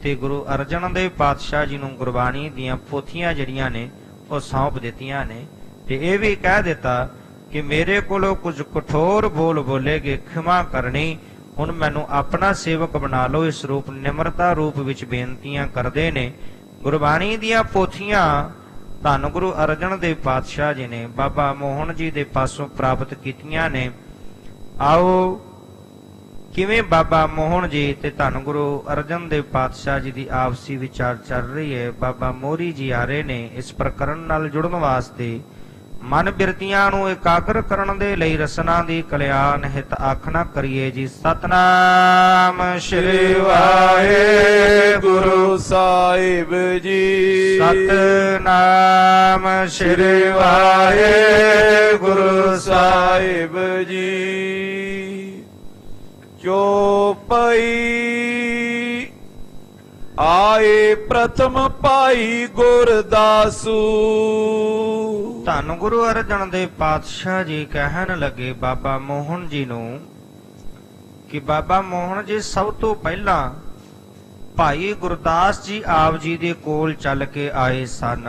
Speaker 2: ਤੇ ਗੁਰੂ ਅਰਜਨ ਦੇਵ ਪਾਤਸ਼ਾਹ ਜੀ ਨੂੰ ਗੁਰਬਾਣੀ ਦੀਆਂ ਪੋਥੀਆਂ ਜਿਹੜੀਆਂ ਨੇ ਉਹ ਸੌਂਪ ਦਿੱਤੀਆਂ ਨੇ ਤੇ ਇਹ ਵੀ ਕਹਿ ਦਿੱਤਾ ਕਿ ਮੇਰੇ ਕੋਲੋਂ ਕੁਝ ਕਠੋਰ ਬੋਲ ਬੋਲੇਗੇ, ਖਿਮਾ ਕਰਨੀ। ਹੁਣ ਮੈਨੂੰ ਆਪਣਾ ਸੇਵਕ ਬਣਾ ਲਓ। ਇਸ ਰੂਪ ਨਿਮਰਤਾ ਰੂਪ ਵਿੱਚ ਬੇਨਤੀਆਂ ਕਰਦੇ ਨੇ। ਗੁਰਬਾਣੀ ਦੀਆਂ ਪੋਥੀਆਂ ਧੰਨ ਗੁਰੂ ਅਰਜਨ ਦੇਵ ਪਾਤਸ਼ਾਹ ਜੀ ਨੇ ਬਾਬਾ ਮੋਹਨ ਜੀ ਦੇ ਪਾਸੋਂ ਪ੍ਰਾਪਤ ਕੀਤੀਆਂ ਨੇ। ਆਓ ਕਿਵੇਂ ਬਾਬਾ ਮੋਹਨ ਜੀ ਤੇ ਧੰਨ ਗੁਰੂ ਅਰਜਨ ਦੇਵ ਪਾਤਸ਼ਾਹ ਜੀ ਦੀ ਆਪਸੀ ਵਿਚਾਰ ਚੱਲ ਰਹੀ ਹੈ। ਬਾਬਾ ਮੋਹਰੀ ਜੀ ਆ ਰਹੇ ਨੇ ਇਸ ਪ੍ਰਕਰਨ ਨਾਲ ਜੁੜਨ ਵਾਸਤੇ। ਮਨ ਬਿਰਤੀਆਂ ਨੂੰ ਇਕਾਗਰ ਕਰਨ ਦੇ ਲਈ ਰਸਨਾ ਦੀ ਕਲਿਆਣ ਹਿਤ ਆਖਣਾ ਕਰੀਏ ਜੀ। ਸਤਨਾਮ ਸ੍ਰੀ
Speaker 1: ਵਾਹਿਗੁਰੂ ਸਾਹਿਬ ਜੀ।
Speaker 2: ਸਤਨਾਮ ਸ੍ਰੀ ਵਾਹਿਗੁਰੂ
Speaker 1: ਸਾਹਿਬ ਜੀ। ਚੌਪਈ ਆਏ ਪ੍ਰਥਮ ਭਾਈ ਗੁਰਦਾਸੂ।
Speaker 2: ਧੰਨ ਗੁਰੂ ਅਰਜਨ ਦੇਵ ਪਾਤਸ਼ਾਹ ਜੀ ਕਹਿਣ ਲੱਗੇ ਬਾਬਾ ਮੋਹਨ ਜੀ ਨੂੰ ਕਿ ਬਾਬਾ ਮੋਹਨ ਜੀ ਸਭ ਤੋਂ ਪਹਿਲਾਂ ਭਾਈ ਗੁਰਦਾਸ ਜੀ ਆਪ ਜੀ ਦੇ ਕੋਲ ਚੱਲ ਕੇ ਆਏ ਸਨ।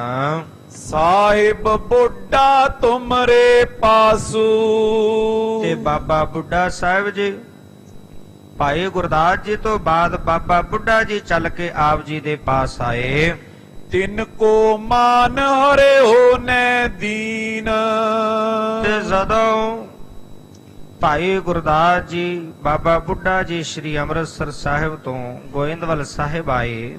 Speaker 1: ਸਾਹਿਬ ਬੁੱਢਾ ਤੁਮਰੇ ਪਾਸੂ।
Speaker 2: ਤੇ ਬਾਬਾ ਬੁੱਢਾ ਸਾਹਿਬ ਜੀ ਭਾਈ ਗੁਰਦਾਸ ਜੀ ਤੋਂ ਬਾਅਦ ਬਾਬਾ ਬੁੱਢਾ ਜੀ ਚੱਲ ਕੇ ਆਪ ਜੀ ਦੇ ਪਾਸ ਆਏ।
Speaker 1: ਤਿਨ ਕੋ ਮਾਨ ਹਰਿਓ ਨੈ ਦੀਨ।
Speaker 2: ਤੇ ਜਦੋਂ ਭਾਈ ਗੁਰਦਾਸ ਜੀ ਬਾਬਾ ਬੁੱਢਾ ਜੀ ਸ੍ਰੀ ਅੰਮ੍ਰਿਤਸਰ ਸਾਹਿਬ ਤੋਂ ਗੋਇੰਦਵਾਲ ਸਾਹਿਬ ਆਏ,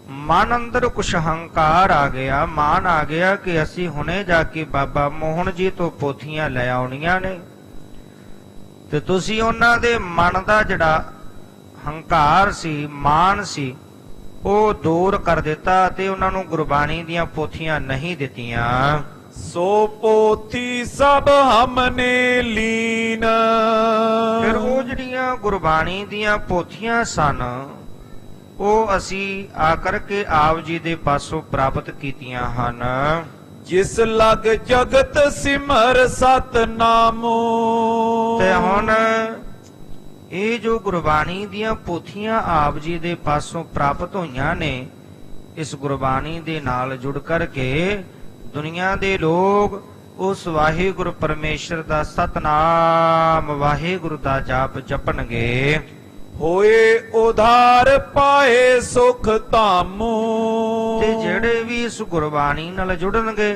Speaker 2: ਮਨ ਅੰਦਰ ਕੁਛ ਹੰਕਾਰ ਆ ਗਿਆ, ਮਾਨ ਆ ਗਿਆ ਕਿ ਅਸੀਂ ਹੁਣੇ ਜਾ ਕੇ ਬਾਬਾ ਮੋਹਨ ਜੀ ਤੋਂ ਪੋਥੀਆਂ ਲੈ ਆਉਣੀਆਂ ਨੇ ਤੇ ਤੁਸੀਂ ਉਹਨਾਂ ਦੇ ਮਨ ਦਾ ਜਿਹੜਾ ਹੰਕਾਰ ਸੀ, ਮਾਨ ਸੀ, ਉਹ ਦੂਰ ਕਰ ਦਿੱਤਾ ਤੇ ਉਹਨਾਂ ਨੂੰ ਗੁਰਬਾਣੀ ਦੀਆਂ ਪੋਥੀਆਂ ਨਹੀਂ ਦਿੱਤੀਆਂ।
Speaker 1: ਸੋ ਪੋਥੀ ਸਭ ਹਮਨੇ ਲੀਨ।
Speaker 2: ਫਿਰ ਉਹ ਜਿਹੜੀਆਂ ਗੁਰਬਾਣੀ ਦੀਆਂ ਪੋਥੀਆਂ ਸਨ ਉਹ ਅਸੀਂ ਆ ਕਰਕੇ ਆਪ ਜੀ ਦੇ ਪਾਸੋਂ ਪ੍ਰਾਪਤ ਕੀਤੀਆਂ ਹਨ।
Speaker 1: ਜਿਸ ਲਗ ਜਗਤ ਸਿਮਰ ਸਤਨਾਮੋ।
Speaker 2: ਤੇ ਹੁਣ ਇਹ ਜੋ ਗੁਰਬਾਣੀ ਦੀਆਂ ਪੋਥੀਆਂ ਆਪ ਜੀ ਦੇ ਪਾਸੋਂ ਪ੍ਰਾਪਤ ਹੋਈਆਂ ਨੇ, ਇਸ ਗੁਰਬਾਣੀ ਦੇ ਨਾਲ ਜੁੜ ਕਰਕੇ ਦੁਨੀਆ ਦੇ ਲੋਕ ਉਸ ਵਾਹਿਗੁਰੂ ਪਰਮੇਸ਼ਰ ਦਾ ਸਤਨਾਮ ਵਾਹਿਗੁਰੂ ਦਾ ਜਾਪ ਜਪਣਗੇ।
Speaker 1: ਹੋਏ ਉਧਾਰ ਪਾਏ ਸੁਖ ਧਾਮੂ।
Speaker 2: ਤੇ ਜਿਹੜੇ ਵੀ ਇਸ ਗੁਰਬਾਣੀ ਨਾਲ ਜੁੜਨਗੇ,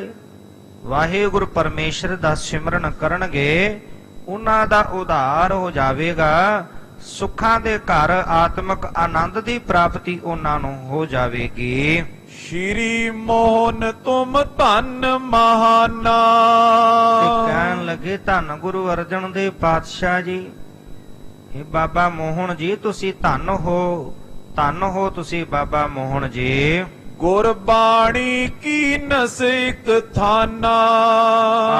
Speaker 2: ਵਾਹਿਗੁਰੂ ਪਰਮੇਸ਼ਰ ਦਾ ਸਿਮਰਨ ਕਰਨਗੇ, ਉਹਨਾਂ ਦਾ ਉਧਾਰ ਹੋ ਜਾਵੇਗਾ। ਸੁੱਖਾਂ ਦੇ ਘਰ ਆਤਮਿਕ ਆਨੰਦ ਦੀ ਪ੍ਰਾਪਤੀ ਉਹਨਾਂ ਨੂੰ ਹੋ ਜਾਵੇਗੀ।
Speaker 1: ਸ਼੍ਰੀ ਮੋਹਨ ਤੁਮ ਧਨ ਮਹਾਨਾ।
Speaker 2: ਤੇ ਕਹਿਣ ਲੱਗੇ ਧੰਨ ਗੁਰੂ ਅਰਜਨ ਦੇਵ ਪਾਤਸ਼ਾਹ ਜੀ, ਇਹ ਬਾਬਾ ਮੋਹਨ ਜੀ ਤੁਸੀਂ ਧੰਨ ਹੋ, ਧੰਨ ਹੋ ਤੁਸੀਂ ਬਾਬਾ ਮੋਹਨ ਜੀ।
Speaker 1: ਗੁਰਬਾਣੀ ਕੀ ਨਸਿਕ ਥਾਨਾ।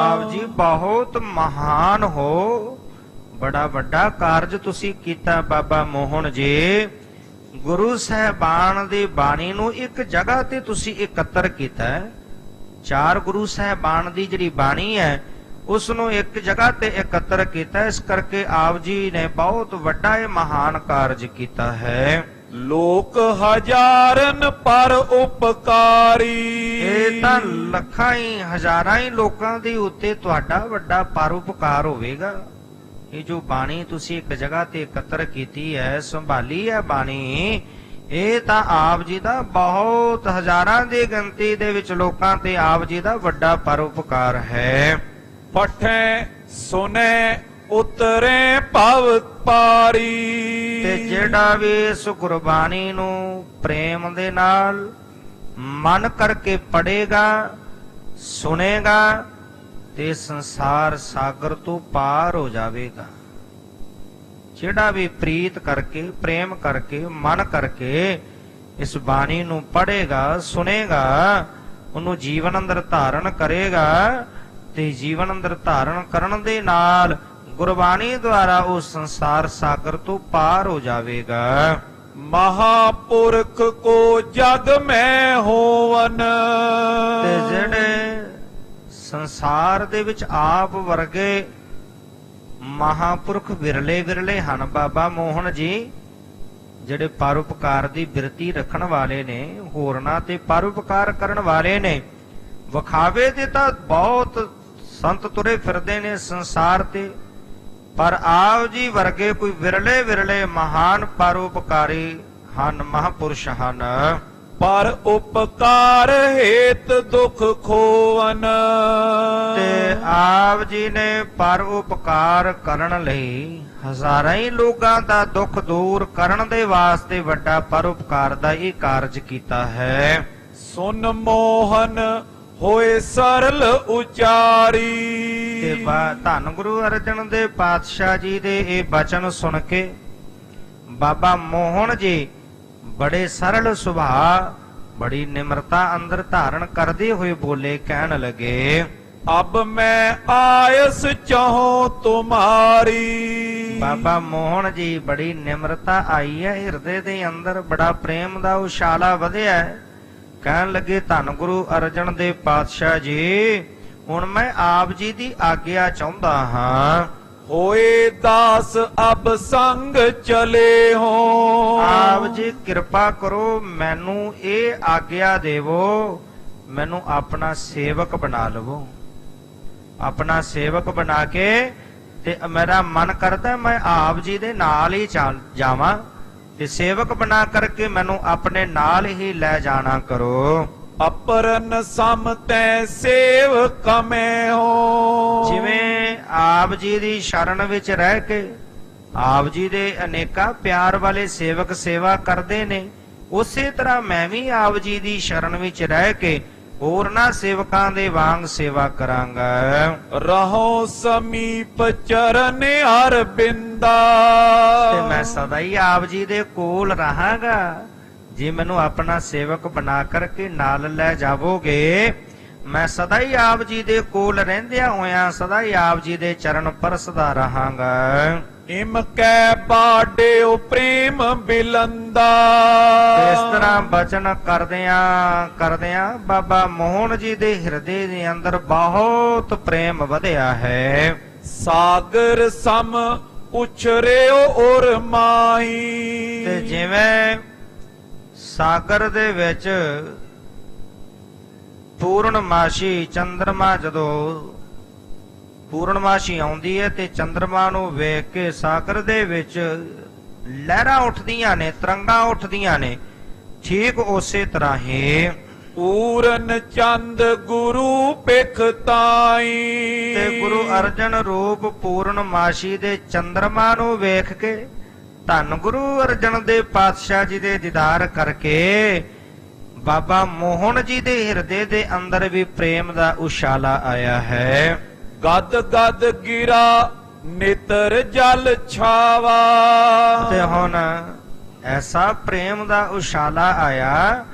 Speaker 2: ਆਪ ਜੀ ਬਹੁਤ ਮਹਾਨ ਹੋ, ਬੜਾ ਵੱਡਾ ਕਾਰਜ ਤੁਸੀਂ ਕੀਤਾ ਬਾਬਾ ਮੋਹਨ ਜੀ। ਗੁਰੂ ਸਾਹਿਬਾਨ ਦੀ ਬਾਣੀ ਨੂੰ ਇੱਕ ਜਗ੍ਹਾ ਤੇ ਤੁਸੀਂ ਇਕੱਤਰ ਕੀਤਾ ਹੈ। ਚਾਰ ਗੁਰੂ ਸਾਹਿਬਾਨ ਦੀ ਜਿਹੜੀ ਬਾਣੀ ਹੈ ਉਸ ਨੂੰ ਇੱਕ ਜਗ੍ਹਾ ਤੇ ਇਕੱਤਰ ਕੀਤਾ, ਇਸ ਕਰਕੇ ਆਪ ਜੀ ਨੇ ਬਹੁਤ ਵੱਡਾ ਇਹ ਮਹਾਨ ਕਾਰਜ ਕੀਤਾ ਹੈ।
Speaker 1: ਲੋਕ ਹਜ਼ਾਰਨ ਪਰ ਉਪਕਾਰੀ।
Speaker 2: ਇਹ ਤਾਂ ਲੱਖਾਂ ਹੀ ਹਜ਼ਾਰਾਂ ਹੀ ਲੋਕਾਂ ਦੇ ਉੱਤੇ ਤੁਹਾਡਾ ਵੱਡਾ ਪਰਉਪਕਾਰ ਹੋਵੇਗਾ। ਇਹ ਜੋ ਬਾਣੀ ਤੁਸੀਂ ਇੱਕ ਜਗ੍ਹਾ ਤੇ ਇਕੱਤਰ ਕੀਤੀ ਹੈ, ਸੰਭਾਲੀ ਹੈ ਬਾਣੀ, ਇਹ ਤਾਂ ਆਪ ਜੀ ਦਾ ਬਹੁਤ ਹਜ਼ਾਰਾਂ ਦੀ ਗਿਣਤੀ ਦੇ ਵਿੱਚ ਲੋਕਾਂ ਤੇ ਆਪ ਜੀ ਦਾ ਵੱਡਾ ਪਰਉਪਕਾਰ ਹੈ।
Speaker 1: ਪਠੈ ਸੁਨੇ ਉਤਰੇ ਭਵ ਪਾਰੀ।
Speaker 2: ਤੇ ਜਿਹੜਾ ਵੀ ਇਸ ਗੁਰਬਾਣੀ ਨੂੰ ਪ੍ਰੇਮ ਦੇ ਨਾਲ ਮਨ ਕਰਕੇ ਪੜ੍ਹੇਗਾ, ਸੁਨੇਗਾ, ਤੇ ਸੰਸਾਰ ਸਾਗਰ ਤੋਂ ਪਾਰ ਹੋ ਜਾਵੇਗਾ। ਜਿਹੜਾ ਵੀ ਪ੍ਰੀਤ ਕਰਕੇ, ਪ੍ਰੇਮ ਕਰਕੇ, ਮਨ ਕਰਕੇ ਇਸ ਬਾਣੀ ਨੂੰ ਪੜ੍ਹੇਗਾ, ਸੁਨੇਗਾ, ਉਹਨੂੰ ਜੀਵਨ ਅੰਦਰ ਧਾਰਨ ਕਰੇਗਾ, ਤੇ ਜੀਵਨ ਅੰਦਰ ਧਾਰਨ ਕਰਨ ਦੇ ਨਾਲ ਗੁਰਬਾਣੀ ਦੁਆਰਾ ਉਹ ਸੰਸਾਰ ਸਾਗਰ ਤੋਂ ਪਾਰ ਹੋ ਜਾਵੇਗਾ।
Speaker 1: ਮਹਾਪੁਰਖ ਕੋ ਜਗ ਮੈਂ ਹੋਵਨ।
Speaker 2: ਤੇ ਜਿਹੜੇ ਸੰਸਾਰ ਦੇ ਵਿੱਚ ਆਪ ਵਰਗੇ ਮਹਾਪੁਰਖ ਵਿਰਲੇ ਵਿਰਲੇ ਹਨ ਬਾਬਾ ਮੋਹਨ ਜੀ, ਜਿਹੜੇ ਪਰਉਪਕਾਰ ਦੀ ਬਿਰਤੀ ਰੱਖਣ ਵਾਲੇ ਨੇ, ਹੋਰਨਾਂ ਤੇ ਪਰਉਪਕਾਰ ਕਰਨ ਵਾਲੇ ਨੇ। ਵਿਖਾਵੇ ਦੇ ਤਾਂ ਬਹੁਤ ਸੰਤ ਤੁਰੇ ਫਿਰਦੇ ਨੇ ਸੰਸਾਰ ਤੇ, ਪਰ ਆਪ ਜੀ ਵਰਗੇ ਕੋਈ ਵਿਰਲੇ ਵਿਰਲੇ ਮਹਾਨ ਪਰਉਪਕਾਰੀ ਹਨ, ਮਹਾਪੁਰਸ਼ ਹਨ।
Speaker 1: ਪਰ ਉਪਕਾਰ ਹੇਤ ਦੁਖ ਖੋਵਨ।
Speaker 2: ਤੇ ਆਪ ਜੀ ਨੇ ਪਰ ਉਪਕਾਰ ਕਰਨ ਲਈ ਹਜ਼ਾਰਾਂ ਹੀ ਲੋਕਾਂ ਦਾ ਦੁੱਖ ਦੂਰ ਕਰਨ ਦੇ ਵਾਸਤੇ ਵੱਡਾ ਪਰ ਉਪਕਾਰ ਦਾ ਇਹ ਕਾਰਜ ਕੀਤਾ ਹੈ।
Speaker 1: ਸੁਨ ਮੋਹਨ ਹੋਏ ਸਰਲ ਉਚਾਰੀ।
Speaker 2: ਤੇ ਧੰਨ ਗੁਰੂ ਅਰਜਨ ਦੇਵ ਪਾਤਸ਼ਾਹ ਜੀ ਦੇ ਇਹ ਬਚਨ ਸੁਣ ਕੇ ਬਾਬਾ ਮੋਹਨ ਜੀ ਬੜੇ ਸਰਲ ਸੁਭਾਅ, ਬੜੀ ਨਿਮਰਤਾ ਅੰਦਰ ਧਾਰਨ ਕਰਦੇ ਹੋਏ ਬੋਲੇ, ਕਹਿਣ ਲੱਗੇ,
Speaker 1: ਅਬ ਮੈਂ ਆਇਸ ਚਾਹੋ ਤੁਮਾਰੀ।
Speaker 2: ਬਾਬਾ ਮੋਹਨ ਜੀ ਬੜੀ ਨਿਮਰਤਾ ਆਈ ਹੈ ਹਿਰਦੇ ਦੇ ਅੰਦਰ, ਬੜਾ ਪ੍ਰੇਮ ਦਾ ਉਛਾਲਾ ਵਧਿਆ ਹੈ। ਕਹਿਣ ਲੱਗੇ, ਧੰਨ ਗੁਰੂ ਅਰਜਨ ਦੇਵ ਪਾਤਸ਼ਾਹ ਜੀ, ਹੁਣ ਮੈਂ ਆਪ ਜੀ ਦੀ ਆਗਿਆ ਚਾਹੁੰਦਾ ਹਾਂ।
Speaker 1: ਹੋਏ ਦਾਸ ਅਬ ਸੰਗ ਚਲੇ ਹੋ।
Speaker 2: ਆਪ ਜੀ ਕਿਰਪਾ ਕਰੋ, ਮੈਨੂੰ ਇਹ ਆਗਿਆ ਦੇਵੋ, ਮੈਨੂੰ ਆਪਣਾ ਸੇਵਕ ਬਣਾ ਲਵੋ। ਆਪਣਾ ਸੇਵਕ ਬਣਾ ਕੇ ਤੇ ਮੇਰਾ ਮਨ ਕਰਦਾ ਮੈਂ ਆਪ ਜੀ ਦੇ ਨਾਲ ਹੀ ਚੱਲ ਜਾਵਾਂ, ਤੇ ਸੇਵਕ ਬਣਾ ਕਰਕੇ ਮੈਨੂੰ ਆਪਣੇ ਨਾਲ ਹੀ ਲੈ ਜਾਣਾ ਕਰੋ।
Speaker 1: ਅਪਰਨ ਸਮ ਤੈ ਸੇਵ ਕਮੈ ਹੋ।
Speaker 2: ਜਿਵੇਂ ਆਪ ਜੀ ਦੀ ਸ਼ਰਨ ਵਿੱਚ ਰਹਿ ਕੇ ਆਪ ਜੀ ਦੇ ਅਨੇਕਾਂ ਪਿਆਰ ਵਾਲੇ ਸੇਵਕ ਸੇਵਾ ਕਰਦੇ ਨੇ, ਉਸੇ ਤਰ੍ਹਾਂ ਮੈਂ ਵੀ ਆਪ ਜੀ ਦੀ ਸ਼ਰਨ ਵਿੱਚ ਰਹਿ ਕੇ ਹੋਰਨਾਂ ਸੇਵਕਾਂ ਦੇ ਵਾਂਗ ਸੇਵਾ ਕਰਾਂਗਾ।
Speaker 1: ਰਹੋ ਸਮੀਪ ਚਰਨ ਅਰਬਿੰਦਾ।
Speaker 2: ਤੇ ਮੈਂ ਸਦਾ ਹੀ ਆਪ ਜੀ ਦੇ ਕੋਲ ਰਹਾਂਗਾ। ਜੇ ਮੈਨੂੰ ਆਪਣਾ ਸੇਵਕ ਬਣਾ ਕਰਕੇ ਨਾਲ ਲੈ ਜਾਵੋਗੇ, ਮੈਂ ਸਦਾ ਹੀ ਆਪ ਜੀ ਦੇ ਕੋਲ ਰਹਿੰਦਿਆਂ ਹੋਇਆਂ ਸਦਾ ਹੀ ਆਪ ਜੀ ਦੇ ਚਰਨ ਪਰਸਦਾ ਰਹਾਂਗਾ।
Speaker 1: ਇਮ ਕੈ ਬਾਡਿਓ ਪ੍ਰੇਮ ਬਿਲੰਦਾ।
Speaker 2: ਇਸ ਤਰ੍ਹਾਂ ਬਚਨ ਕਰਦਿਆਂ ਬਾਬਾ ਮੋਹਨ ਜੀ ਦੇ ਹਿਰਦੇ ਦੇ ਅੰਦਰ ਬਹੁਤ ਪ੍ਰੇਮ ਵਧਿਆ ਹੈ।
Speaker 1: ਸਾਗਰ ਸਮ ਉਛਰਿਓ ਔਰ ਮਾਹੀ।
Speaker 2: ਤੇ ਜਿਵੇਂ ਸਾਗਰ ਦੇ ਵਿੱਚ ਪੂਰਨਮਾਸ਼ੀ ਚੰਦਰਮਾ ਜਦੋਂ ਪੂਰਨਮਾਸ਼ੀ ਆਉਂਦੀ ਹੈ ਤੇ ਚੰਦਰਮਾ ਨੂੰ ਵੇਖ ਕੇ ਸਾਗਰ ਦੇ ਵਿੱਚ ਲਹਿਰਾਂ ਉੱਠਦੀਆਂ ਨੇ, ਤਰੰਗਾਂ ਉੱਠਦੀਆਂ ਨੇ। ਠੀਕ ਉਸੇ ਤਰ੍ਹਾਂ ਹੀ
Speaker 1: ਪੂਰਨ ਚੰਦ ਗੁਰੂ ਪਿਖ ਤਾਈ
Speaker 2: ਤੇ ਗੁਰੂ ਅਰਜਨ ਰੂਪ ਪੂਰਨਮਾਸ਼ੀ ਦੇ ਚੰਦਰਮਾ ਨੂੰ ਵੇਖ ਕੇ ਧੰਨ ਗੁਰੂ ਅਰਜਨ ਦੇਵ ਪਾਤਸ਼ਾਹ ਜੀ ਦੇ ਦੀਦਾਰ ਕਰਕੇ ਬਾਬਾ ਮੋਹਨ ਜੀ ਦੇ ਹਿਰਦੇ ਦੇ ਅੰਦਰ ਵੀ ਪ੍ਰੇਮ ਦਾ ਉਛਾਲਾ ਆਇਆ ਹੈ।
Speaker 1: ਗਦ ਗਦ ਗਿਰਾ ਨੇਤਰ ਜਲ ਛਾਵਾ
Speaker 2: ਤੇ ਹੁਣ ਐਸਾ ਪ੍ਰੇਮ ਦਾ ਉਛਾਲਾ ਆਇਆ,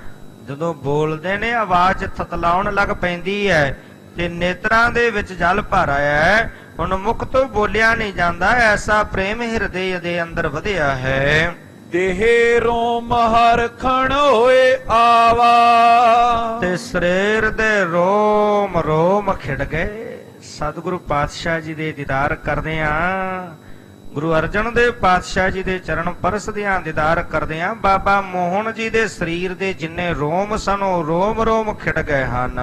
Speaker 2: ਜਦੋਂ ਬੋਲਦੇ ਨੇ ਆਵਾਜ਼ ਥਤਲਾਉਣ ਲੱਗ ਪੈਂਦੀ ਹੈ ਤੇ ਨੇਤਰਾਂ ਦੇ ਵਿੱਚ ਜਲ ਭਰ ਆਇਆ ਹੈ। ਹੁਣ ਮੁਖ ਤੋਂ ਬੋਲਿਆ ਨਹੀਂ ਜਾਂਦਾ, ਐਸਾ ਪ੍ਰੇਮ ਹਿਰਦੇ ਦੇ ਅੰਦਰ ਵਧਿਆ ਹੈ।
Speaker 1: ਦੇਹ ਰੋਮ ਹਰ ਖਣ ਹੋਏ ਆਵਾ
Speaker 2: ਤੇ ਸਰੀਰ ਦੇ ਰੋਮ ਰੋਮ ਖਿੜ ਗਏ। ਸਤਿਗੁਰੂ ਪਾਤਸ਼ਾਹ ਜੀ ਦੇ ਦੀਦਾਰ ਕਰਦੇ ਆਂ, ਗੁਰੂ ਅਰਜਨ ਦੇਵ ਪਾਤਸ਼ਾਹ ਜੀ ਦੇ ਚਰਨ ਪਰਸਦਿਆਂ ਦੀਦਾਰ ਕਰਦੇ ਆਂ। ਬਾਬਾ ਮੋਹਨ ਜੀ ਦੇ ਸਰੀਰ ਦੇ ਜਿੰਨੇ ਰੋਮ ਸਨ ਉਹ ਰੋਮ ਰੋਮ ਖਿੜ ਗਏ ਹਨ।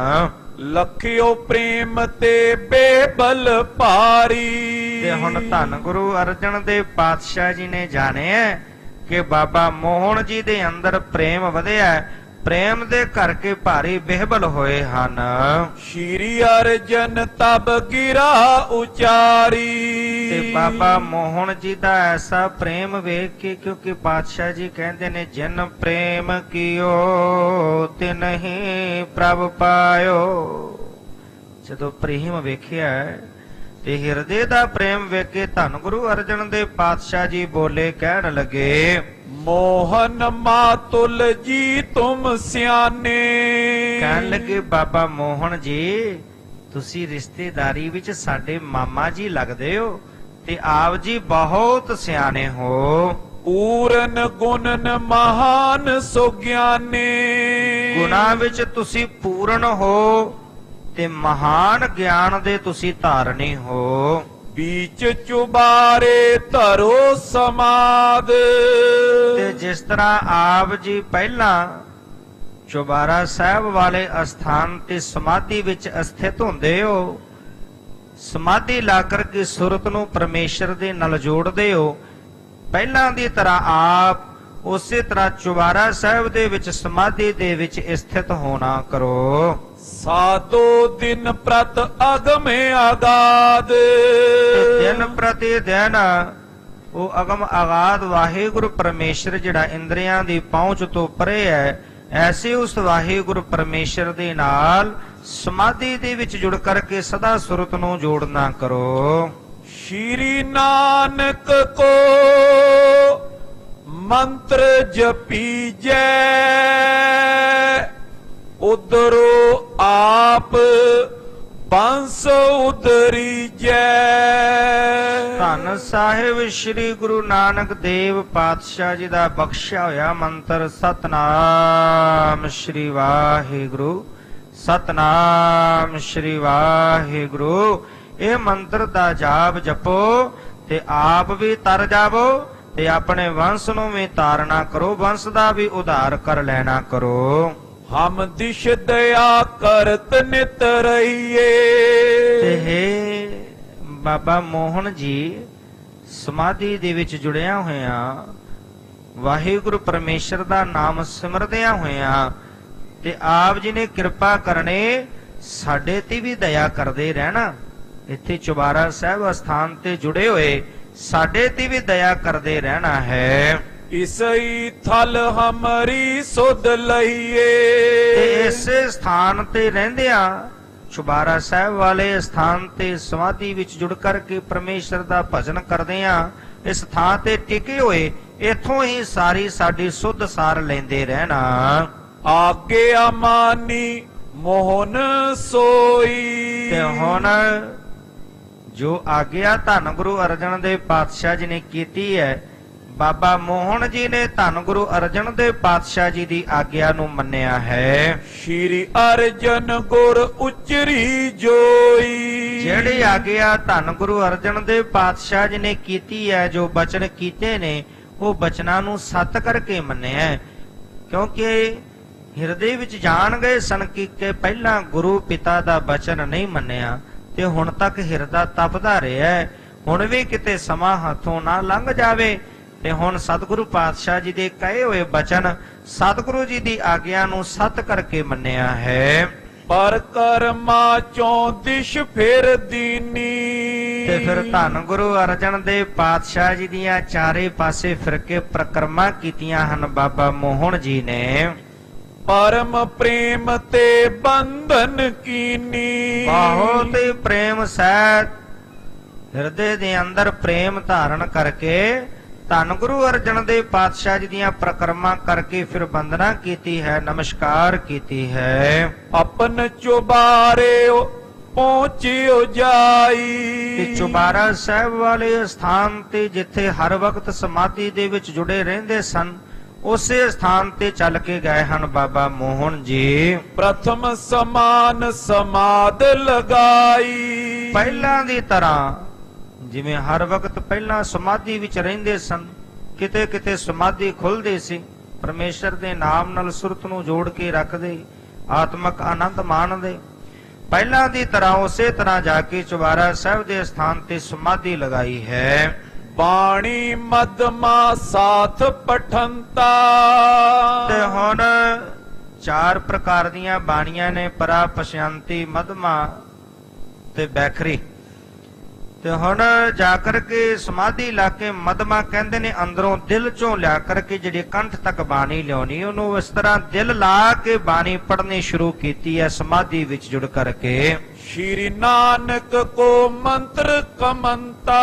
Speaker 1: ਲਖਿਓ ਪ੍ਰੇਮ ਤੇ ਬੇਬਲ ਭਾਰੀ
Speaker 2: ਤੇ ਹੁਣ ਧੰਨ ਗੁਰੂ ਅਰਜਨ ਦੇਵ ਪਾਤਸ਼ਾਹ ਜੀ ਨੇ ਜਾਣਿਆ ਕਿ ਬਾਬਾ ਮੋਹਨ ਜੀ ਦੇ ਅੰਦਰ ਪ੍ਰੇਮ ਵਧਿਆ, ਪ੍ਰੇਮ ਦੇ ਕਰਕੇ ਭਾਰੀ ਬਿਹਬਲ ਹੋਏ ਹਨ।
Speaker 1: ਸ਼੍ਰੀ ਅਰਜਨ ਤਬ ਗਿਰਾ ਉਚਾਰੀ
Speaker 2: ਤੇ ਬਾਬਾ ਮੋਹਨ ਜੀ ਦਾ ਐਸਾ ਪ੍ਰੇਮ ਵੇਖ ਕੇ, ਕਿਉਂਕਿ ਪਾਤਸ਼ਾਹ ਜੀ ਕਹਿੰਦੇ ਨੇ ਜਿਨ ਪ੍ਰੇਮ ਕੀਓ ਤਿਨਹੀਂ ਪ੍ਰਭ ਪਾਇਓ। ਜਦੋਂ ਪ੍ਰੇਮ ਵੇਖਿਆ ਤੇ ਹਿਰਦੇ ਦਾ ਪ੍ਰੇਮ ਵੇਖ ਕੇ ਧੰਨ ਗੁਰੂ ਅਰਜਨ ਦੇਵ ਪਾਤਸ਼ਾਹ ਜੀ ਬੋਲੇ, ਕਹਿਣ ਲੱਗੇ
Speaker 1: ਮੋਹਨ ਮਾਤੁਲ ਜੀ ਤੁਮ ਸਿਆਣੇ
Speaker 2: ਕਹਿਣ ਲੱਗੇ ਬਾਬਾ ਮੋਹਨ ਜੀ ਤੁਸੀਂ ਰਿਸ਼ਤੇਦਾਰੀ ਵਿੱਚ ਸਾਡੇ ਮਾਮਾ ਜੀ ਲੱਗਦੇ ਹੋ ਤੇ ਆਪ ਜੀ ਬਹੁਤ ਸਿਆਣੇ ਹੋ।
Speaker 1: ਪੂਰਨ ਗੁਣਨ ਮਹਾਨ ਸੁਗਿਆਨੇ
Speaker 2: ਗੁਣਾਂ ਵਿੱਚ ਤੁਸੀਂ ਪੂਰਨ ਹੋ ਤੇ ਮਹਾਨ ਗਿਆਨ ਦੇ ਤੁਸੀਂ ਧਾਰਨੀ ਹੋ।
Speaker 1: बीच चुबारे धरो समाद
Speaker 2: ਤੇ ਜਿਸ ਤਰ੍ਹਾਂ ਆਪ ਜੀ ਪਹਿਲਾਂ ਚੁਬਾਰਾ ਸਾਹਿਬ ਵਾਲੇ ਅਸਥਾਨ ਤੇ ਸਮਾਧੀ ਵਿੱਚ ਸਥਿਤ ਹੁੰਦੇ ਹੋ, ਸਮਾਧੀ ਲਾ ਕਰਕੇ ਸੁਰਤ ਨੂੰ ਪਰਮੇਸ਼ਰ ਦੇ ਨਾਲ ਜੋੜਦੇ ਹੋ, ਪਹਿਲਾਂ ਦੀ ਤਰ੍ਹਾਂ ਆਪ ਉਸੇ ਤਰ੍ਹਾਂ ਚੁਬਾਰਾ ਸਾਹਿਬ ਦੇ ਵਿੱਚ ਸਮਾਧੀ ਦੇ ਵਿੱਚ ਸਥਿਤ ਹੋਣਾ ਕਰੋ।
Speaker 1: साधो दिन प्रत अगम आगाद
Speaker 2: ਦਿਨ ਪ੍ਰਤੀ ਦਿਨ ਉਹ ਅਗਮ ਆਗਾਦ ਵਾਹਿਗੁਰੂ ਪਰਮੇਸ਼ਰ ਜਿਹੜਾ ਇੰਦਰੀਆਂ ਦੀ ਪਹੁੰਚ ਤੋਂ ਪਰੇ ਹੈ, ਐਸੇ ਉਸ ਵਾਹਿਗੁਰੂ ਪਰਮੇਸ਼ਰ ਦੇ ਨਾਲ ਸਮਾਧੀ ਦੇ ਵਿੱਚ ਜੁੜ ਕਰਕੇ ਸਦਾ ਸੁਰਤ ਨੂੰ ਜੋੜਨਾ ਕਰੋ।
Speaker 1: श्री नानक को मंत्र जपीजै उधरो आप ਬੰਸ ਉਦਰੀ ਜੈ।
Speaker 2: ਧੰਨ ਸਾਹਿਬ ਸ੍ਰੀ ਗੁਰੂ ਨਾਨਕ ਦੇਵ ਪਾਤਸ਼ਾਹ ਜੀ ਦਾ ਬਖਸ਼ਿਆ ਹੋਇਆ ਮੰਤਰ ਸਤਨਾਮ ਸ੍ਰੀ ਵਾਹਿਗੁਰੂ, ਸਤਨਾਮ ਸ੍ਰੀ ਵਾਹਿਗੁਰੂ। ਇਹ ਮੰਤਰ ਦਾ ਜਾਪ ਜਪੋ ਤੇ ਆਪ ਵੀ ਤਰ ਜਾਵੋ ਤੇ ਆਪਣੇ ਵੰਸ਼ ਨੂੰ ਵੀ ਤਾਰਨਾ ਕਰੋ, ਵੰਸ਼ ਦਾ ਵੀ ਉਧਾਰ ਕਰ ਲੈਣਾ ਕਰੋ।
Speaker 1: ਹਮ ਦਿਸ਼ ਦਇਆ ਕਰਤ ਨਿਤ ਰਹੀਏ।
Speaker 2: ਤੇ ਹੈ ਬਾਬਾ ਮੋਹਨ ਜੀ ਸਮਾਧੀ ਦੇ ਵਿੱਚ ਜੁੜਿਆ ਹੋਇਆ ਵਾਹਿਗੁਰੂ ਪਰਮੇਸ਼ਰ ਦਾ ਨਾਮ ਸਿਮਰਦਿਆਂ ਹੋਇਆ ਤੇ ਆਪ ਜੀ ਨੇ ਕਿਰਪਾ ਕਰਨੇ ਸਾਡੇ ਤੇ ਵੀ ਦਇਆ ਕਰਦੇ ਰਹਿਣਾ। ਇੱਥੇ ਚੁਬਾਰਾ ਸਾਹਿਬ ਅਸਥਾਨ ਤੇ ਜੁੜੇ ਹੋਏ ਸਾਡੇ ਤੇ ਵੀ ਦਇਆ ਕਰਦੇ ਰਹਿਣਾ ਹੈ।
Speaker 1: ਇਸਈ ਥਲ ਹਮਰੀ ਸੁਧ ਲਈਏ।
Speaker 2: ਤੇ ਇਸੇ ਸਥਾਨ ਤੇ ਰਹਿੰਦਿਆਂ ਚੁਬਾਰਾ ਸਾਹਿਬ ਵਾਲੇ ਸਥਾਨ ਤੇ ਸਮਾਧੀ ਵਿੱਚ ਜੁੜ ਕਰਕੇ ਪਰਮੇਸ਼ਰ ਦਾ ਭਜਨ ਕਰਦੇ ਆ। ਇਸ ਥਾਂ ਤੇ ਟਿਕੇ ਹੋਏ ਇੱਥੋਂ ਹੀ ਸਾਰੀ ਸਾਡੀ ਸੁੱਧ ਸਾਰ ਲੈਂਦੇ ਰਹਿਣਾ।
Speaker 1: ਆਗੇ ਅਮਾਨੀ ਮੋਹਨ ਸੋਈ।
Speaker 2: ਤੇ ਹੁਣ ਜੋ ਆਗਿਆ ਧੰਨ ਗੁਰੂ ਅਰਜਨ ਦੇਵ ਪਾਤਸ਼ਾਹ ਜੀ ਨੇ ਕੀਤੀ ਹੈ, ਬਾਬਾ ਮੋਹਨ ਜੀ ਨੇ ਧੰਨ ਗੁਰੂ ਅਰਜਨ ਦੇਵ ਪਾਤਸ਼ਾਹ ਜੀ ਦੀ ਆਗਿਆ ਨੂੰ ਮੰਨਿਆ ਹੈ।
Speaker 1: ਸ਼੍ਰੀ ਅਰਜਨ ਗੁਰ ਉਚਰੀ ਜੋਈ।
Speaker 2: ਜਿਹੜੀ ਆਗਿਆ ਧੰਨ ਗੁਰੂ ਅਰਜਨ ਦੇਵ ਪਾਤਸ਼ਾਹ ਜੀ ਨੇ ਕੀਤੀ ਹੈ, ਜੋ ਬਚਨ ਕੀਤੇ ਨੇ ਉਹ ਬਚਨਾਂ ਨੂੰ ਸੱਤ ਕਰਕੇ ਮੰਨਿਆ, ਕਿਉਂਕਿ ਹਿਰਦੇ ਵਿੱਚ ਜਾਣ ਗਏ ਸਨ ਕਿ ਪਹਿਲਾਂ ਗੁਰੂ ਪਿਤਾ ਦਾ ਬਚਨ ਨਹੀਂ ਮੰਨਿਆ ਤੇ ਹੁਣ ਤੱਕ ਹਿਰਦਾ ਤਪਦਾ ਰਿਹਾ ਹੈ, ਹੁਣ ਵੀ ਕਿਤੇ ਸਮਾਂ ਹੱਥੋਂ ਨਾ ਲੰਘ ਜਾਵੇ। ਤੇ ਹੁਣ ਸਤਿਗੁਰੂ ਪਾਤਸ਼ਾਹ ਜੀ ਦੇ ਕਹੇ ਹੋਏ ਬਚਨ ਸਤਿਗੁਰੂ ਜੀ ਦੀ ਆਗਿਆ ਨੂੰ ਸੱਤ ਕਰਕੇ ਮੰਨਿਆ ਹੈ।
Speaker 1: ਪਰ ਕਰਮਾ ਚੋਂ ਦਿਸ਼ ਫਿਰ ਦੀਨੀ।
Speaker 2: ਤੇ ਫਿਰ ਧੰਨ ਗੁਰੂ ਅਰਜਨ ਦੇਵ ਪਾਤਸ਼ਾਹ ਜੀ ਦੀਆਂ ਚਾਰੇ ਪਾਸੇ ਫਿਰ ਕੇ ਪ੍ਰਕਰਮਾਂ ਕੀਤੀਆਂ ਹਨ ਬਾਬਾ ਮੋਹਨ ਜੀ ਨੇ।
Speaker 1: ਪਰਮ ਪ੍ਰੇਮ ਤੇ ਬੰਧਨ ਕੀਨੀ।
Speaker 2: ਬਹੁਤ ਹੀ ਪ੍ਰੇਮ ਸਹਿਤ ਹਿਰਦੇ ਦੇ ਅੰਦਰ ਪ੍ਰੇਮ ਧਾਰਨ ਕਰਕੇ ਧੰਨ ਗੁਰੂ ਅਰਜਨ ਦੇਵ ਪਾਤਸ਼ਾਹ ਜੀ ਦੀਆਂ ਪ੍ਰਕਰਮਾਂ ਕਰਕੇ ਫਿਰ ਬੰਦਨਾ ਕੀਤੀ ਹੈ, ਨਮਸਕਾਰ ਕੀਤੀ ਹੈ।
Speaker 1: ਆਪਨ ਚੁਬਾਰੇ ਪਹੁੰਚਿਓ ਜਾਈ।
Speaker 2: ਤੇ ਚੁਬਾਰਾ ਸਾਹਿਬ ਵਾਲੇ ਸਥਾਨ ਤੇ ਜਿੱਥੇ ਹਰ ਵਕਤ ਸਮਾਧੀ ਦੇ ਵਿੱਚ ਜੁੜੇ ਰਹਿੰਦੇ ਸਨ, ਉਸੇ ਸਥਾਨ ਤੇ ਚੱਲ ਕੇ ਗਏ ਹਨ ਬਾਬਾ ਮੋਹਨ ਜੀ।
Speaker 1: ਪ੍ਰਥਮ ਸਮਾਨ ਸਮਾਦ ਲਗਾਈ।
Speaker 2: ਪਹਿਲਾਂ ਦੀ ਤਰ੍ਹਾਂ ਜਿਵੇਂ ਹਰ ਵਕਤ ਪਹਿਲਾਂ ਸਮਾਧੀ ਵਿੱਚ ਰਹਿੰਦੇ ਸਨ, ਕਿਤੇ ਕਿਤੇ ਸਮਾਧੀ ਖੁੱਲਦੀ ਸੀ, ਪਰਮੇਸ਼ਰ ਦੇ ਨਾਮ ਨਾਲ ਸੁਰਤ ਨੂੰ ਜੋੜ ਕੇ ਰੱਖਦੇ, ਆਤਮਕ ਆਨੰਦ ਮਾਣਦੇ। ਪਹਿਲਾਂ ਦੀ ਤਰ੍ਹਾਂ ਉਸੇ ਤਰ੍ਹਾਂ ਜਾ ਕੇ ਚੁਬਾਰਾ ਸਾਹਿਬ ਦੇ ਸਥਾਨ ਤੇ ਸਮਾਧੀ ਲਗਾਈ ਹੈ।
Speaker 1: ਬਾਣੀ ਮਦਮਾ ਸਾਥ ਪਠੰਤਾ।
Speaker 2: ਤੇ ਹੁਣ ਚਾਰ ਪ੍ਰਕਾਰ ਦੀਆਂ ਬਾਣੀਆਂ ਨੇ, ਪਰਾ, ਪਸ਼ਯੰਤੀ, ਮਦਮਾ ਤੇ ਬੈਖਰੀ। ਤੇ ਹੁਣ ਜਾ ਕਰਕੇ ਸਮਾਧੀ ਲਾ ਕੇ ਮਦਮਾ ਕਹਿੰਦੇ ਨੇ ਅੰਦਰੋਂ ਦਿਲ ਚੋਂ ਲਿਆ ਕਰਕੇ ਜਿਹੜੀ ਕੰਠ ਤੱਕ ਬਾਣੀ ਲਿਆਉਣੀ, ਉਹਨੂੰ ਇਸ ਤਰ੍ਹਾਂ ਦਿਲ ਲਾ ਕੇ ਬਾਣੀ ਪੜ੍ਹਨੀ ਸ਼ੁਰੂ ਕੀਤੀ ਹੈ ਸਮਾਧੀ ਵਿੱਚ ਜੁੜ ਕਰਕੇ।
Speaker 1: ਸ਼੍ਰੀ ਨਾਨਕ ਕੋ ਮੰਤਰ ਕਮੰਤਾ।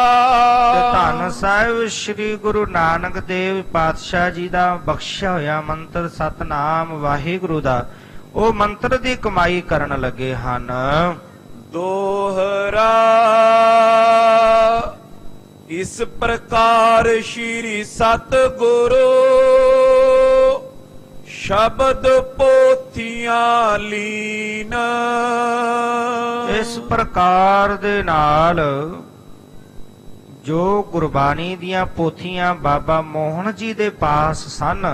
Speaker 2: ਤੇ ਧੰਨ ਸਾਹਿਬ ਸ੍ਰੀ ਗੁਰੂ ਨਾਨਕ ਦੇਵ ਪਾਤਸ਼ਾਹ ਜੀ ਦਾ ਬਖਸ਼ਿਆ ਹੋਇਆ ਮੰਤਰ ਸਤਨਾਮ ਵਾਹਿਗੁਰੂ ਦਾ, ਉਹ ਮੰਤਰ ਦੀ ਕਮਾਈ ਕਰਨ ਲੱਗੇ ਹਨ।
Speaker 1: ਦੋਹਰਾ ਇਸ ਪ੍ਰਕਾਰ ਸ਼੍ਰੀ ਸਤਿਗੁਰੂ ਸ਼ਬਦ ਪੋਥੀਆਂ ਲੀਨ।
Speaker 2: ਇਸ ਪ੍ਰਕਾਰ ਦੇ ਨਾਲ ਜੋ ਗੁਰਬਾਣੀ ਦੀਆਂ ਪੋਥੀਆਂ ਬਾਬਾ ਮੋਹਨ ਜੀ ਦੇ ਪਾਸ ਸਨ,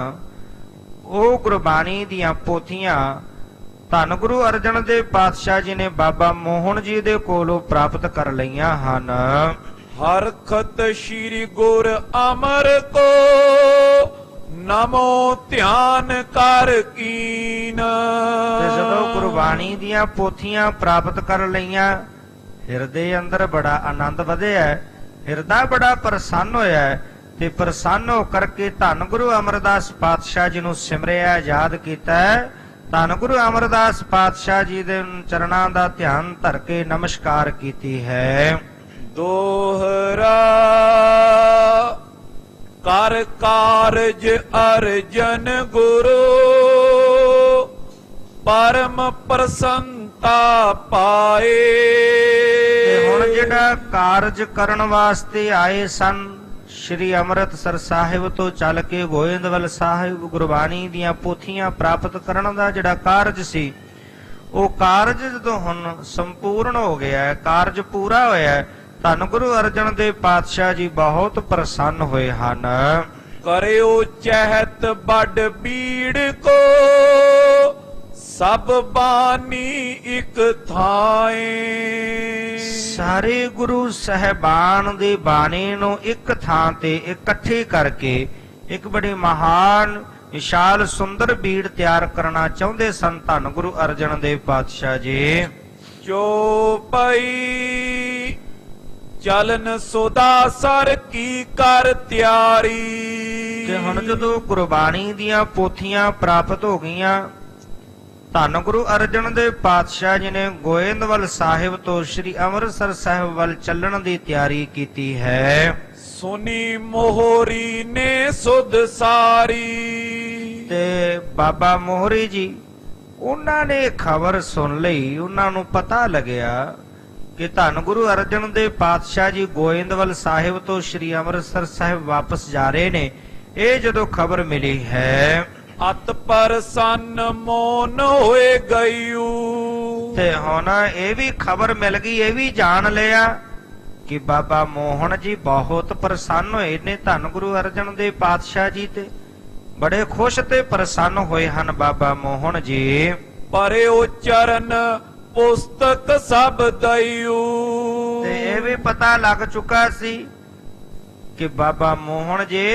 Speaker 2: ਉਹ ਗੁਰਬਾਣੀ ਦੀਆਂ ਪੋਥੀਆਂ ਧੰਨ ਗੁਰੂ ਅਰਜਨ ਦੇਵ ਪਾਤਸ਼ਾਹ ਜੀ ਨੇ ਬਾਬਾ ਮੋਹਨ ਜੀ ਦੇ ਕੋਲੋਂ ਪ੍ਰਾਪਤ ਕਰ ਲਈਆਂ ਹਨ।
Speaker 1: ਹਰਖਤ ਸ਼੍ਰੀ ਗੁਰ ਅਮਰ ਕੋ ਨਮੋ ਧਿਆਨ ਕਰ ਕੀਨ।
Speaker 2: ਤੇ ਜਦੋਂ ਗੁਰਬਾਣੀ ਦੀਆਂ ਪੋਥੀਆਂ ਪ੍ਰਾਪਤ ਕਰ ਲਈਆਂ, ਹਿਰਦੇ ਅੰਦਰ ਬੜਾ ਆਨੰਦ ਵਧਿਆ, ਹਿਰਦਾ ਬੜਾ ਪ੍ਰਸੰਨ ਹੋਇਆ। ਤੇ ਪ੍ਰਸੰਨ ਹੋ ਕਰਕੇ ਧੰਨ ਗੁਰੂ ਅਮਰਦਾਸ ਪਾਤਸ਼ਾਹ ਜੀ ਨੂੰ ਸਿਮਰਿਆ, ਯਾਦ ਕੀਤਾ। ਧੰਨ ਗੁਰੂ ਅਮਰਦਾਸ ਪਾਤਸ਼ਾਹ ਜੀ ਦੇ ਚਰਨਾਂ ਦਾ ਧਿਆਨ ਧਰ ਕੇ ਨਮਸਕਾਰ ਕੀਤੀ ਹੈ।
Speaker 1: ਦੋਹਰਾ ਕਰ ਕਾਰਜ ਅਰਜਨ ਗੁਰੂ ਪਰਮ ਪ੍ਰਸੰਤਾ ਪਾਏ।
Speaker 2: ਤੇ ਹੁਣ ਜਿਹੜਾ ਕਾਰਜ ਕਰਨ ਵਾਸਤੇ ਆਏ ਸਨ, ਸ਼੍ਰੀ ਅੰਮ੍ਰਿਤਸਰ ਸਾਹਿਬ ਤੋਂ ਚੱਲ ਕੇ ਗੋਇੰਦਵਾਲ ਸਾਹਿਬ ਗੁਰਬਾਣੀ ਦੀਆਂ ਪੋਥੀਆਂ ਪ੍ਰਾਪਤ ਕਰਨ ਦਾ ਜਿਹੜਾ ਕਾਰਜ ਸੀ, ਉਹ ਕਾਰਜ ਜਦੋਂ ਹੁਣ ਸੰਪੂਰਨ ਹੋ ਗਿਆ, ਕਾਰਜ ਪੂਰਾ ਹੋਇਆ, ਧੰਨ ਗੁਰੂ ਅਰਜਨ ਦੇਵ ਪਾਤਸ਼ਾਹ ਜੀ ਬਹੁਤ ਪ੍ਰਸੰਨ ਹੋਏ ਹਨ।
Speaker 1: ਕਰਿਓ ਚਹਿਤ ਵੱਡ ਬੀੜ ਕੋ ਸਭ ਬਾਣੀ ਇੱਕ ਥਾਏ।
Speaker 2: ਸਾਰੇ ਗੁਰੂ ਸਹਿਬਾਨ ਦੀ ਬਾਣੀ ਨੂੰ ਇੱਕ ਥਾਂ ਤੇ ਇਕੱਠੀ ਕਰਕੇ ਇੱਕ ਬੜੀ ਮਹਾਨ ਵਿਸ਼ਾਲ ਸੁੰਦਰ ਬੀੜ ਤਿਆਰ ਕਰਨਾ ਚਾਹੁੰਦੇ ਸਨ ਧੰਨ ਗੁਰੂ ਅਰਜਨ ਦੇਵ ਪਾਤਸ਼ਾਹ ਜੀ।
Speaker 1: ਚੌਪਈ ਚਲਨ ਸੋਦਾਸਰ ਕੀ ਕਰ ਤਿਆਰੀ।
Speaker 2: ਤੇ ਹੁਣ ਜਦੋਂ ਗੁਰਬਾਣੀ ਦੀਆਂ ਪੋਥੀਆਂ ਪ੍ਰਾਪਤ ਹੋ ਗਈਆਂ, ਧੰਨ ਗੁਰੂ ਅਰਜਨ ਦੇਵ ਪਾਤਸ਼ਾਹ ਜੀ ਨੇ ਗੋਇੰਦਵਾਲ ਸਾਹਿਬ ਤੋਂ ਸ੍ਰੀ ਅੰਮ੍ਰਿਤਸਰ ਸਾਹਿਬ ਵੱਲ ਚੱਲਣ ਦੀ ਤਿਆਰੀ ਕੀਤੀ ਹੈ।
Speaker 1: ਸੁਨੀ ਮੋਹਰੀ ਨੇ ਸੁਧ ਸਾਰੀ।
Speaker 2: ਤੇ ਬਾਬਾ ਮੋਹਰੀ ਜੀ, ਉਹਨਾਂ ਨੇ ਖਬਰ ਸੁਣ ਲਈ, ਉਹਨਾਂ ਨੂੰ ਪਤਾ ਲੱਗਿਆ ਕਿ ਧੰਨ ਗੁਰੂ ਅਰਜਨ ਦੇਵ ਪਾਤਸ਼ਾਹ ਜੀ ਗੋਇੰਦਵਾਲ ਸਾਹਿਬ ਤੋਂ ਸ੍ਰੀ ਅੰਮ੍ਰਿਤਸਰ ਸਾਹਿਬ ਵਾਪਸ ਜਾ ਰਹੇ ਨੇ। ਇਹ ਜਦੋਂ ਖਬਰ ਮਿਲੀ ਹੈ,
Speaker 1: ਅਤ ਪ੍ਰਸੰਨ ਮੋਨ ਹੋਏ ਗਇਓ।
Speaker 2: ਤੇ ਹੁਣ ਇਹ ਵੀ ਖਬਰ ਮਿਲ ਗਈ, ਇਹ ਵੀ ਜਾਣ ਲਿਆ ਕਿ ਬਾਬਾ ਮੋਹਨ ਜੀ ਬਹੁਤ ਪ੍ਰਸੰਨ ਹੋਏ ਨੇ ਧੰਨ ਗੁਰੂ ਅਰਜਨ ਦੇਵ ਪਾਤਸ਼ਾਹ ਜੀ ਤੇ। ਬੜੇ ਖੁਸ਼ ਤੇ ਪ੍ਰਸੰਨ ਹੋਏ ਹਨ ਬਾਬਾ ਮੋਹਨ ਜੀ।
Speaker 1: ਪਰਿਓ ਚਰਨ ਪੁਸਤਕ ਸਭ ਦਇਓ।
Speaker 2: ਤੇ ਇਹ ਵੀ ਪਤਾ ਲੱਗ ਚੁੱਕਾ ਸੀ ਕਿ ਬਾਬਾ ਮੋਹਨ ਜੀ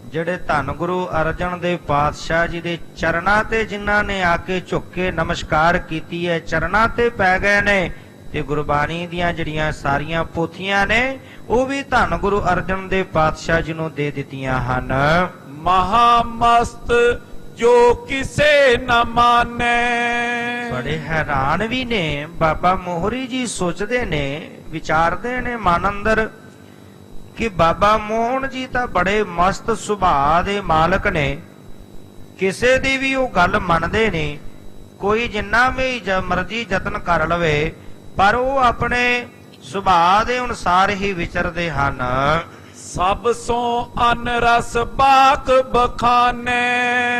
Speaker 2: ਜਿਹੜੇ ਧੰਨ ਗੁਰੂ ਅਰਜਨ ਦੇਵ ਪਾਤਸ਼ਾਹ ਜੀ ਦੇ ਚਰਨਾਂ ਤੇ ਜਿਨ੍ਹਾਂ ਨੇ ਆ ਕੇ ਝੁੱਕ ਕੇ ਨਮਸਕਾਰ ਕੀਤੀ ਹੈ, ਚਰਨਾਂ ਤੇ ਪੈ ਗਏ ਨੇ, ਤੇ ਗੁਰਬਾਣੀ ਦੀਆਂ ਜਿਹੜੀਆਂ ਸਾਰੀਆਂ ਪੋਥੀਆਂ ਨੇ ਉਹ ਵੀ ਧੰਨ ਗੁਰੂ ਅਰਜਨ ਦੇਵ ਪਾਤਸ਼ਾਹ ਜੀ ਨੂੰ ਦੇ ਦਿੱਤੀਆਂ ਹਨ।
Speaker 1: ਮਹਾਮਸਤ ਜੋ ਕਿਸੇ ਨ ਮਾਨੈ।
Speaker 2: ਬੜੇ ਹੈਰਾਨ ਵੀ ਨੇ ਬਾਬਾ ਮੋਹਰੀ ਜੀ, ਸੋਚਦੇ ਨੇ, ਵਿਚਾਰਦੇ ਨੇ ਮਨ ਅੰਦਰ ਕਿ ਬਾਬਾ ਮੋਹਨ ਜੀ ਤਾਂ ਬੜੇ ਮਸਤ ਸੁਭਾਅ ਦੇ ਮਾਲਕ ਨੇ, ਕਿਸੇ ਦੀ ਵੀ ਉਹ ਗੱਲ ਮੰਨਦੇ ਨੇ, ਕੋਈ ਜਿੰਨਾ ਵੀ ਮਰਜ਼ੀ ਯਤਨ ਕਰ ਲਵੇ ਪਰ ਉਹ ਆਪਣੇ ਸੁਭਾਅ ਦੇ ਅਨੁਸਾਰ ਹੀ ਵਿਚਰਦੇ ਹਨ।
Speaker 1: ਸਭ ਸੋ ਅਨ ਰਸ ਬਾਕ ਬਖਾਨੇ।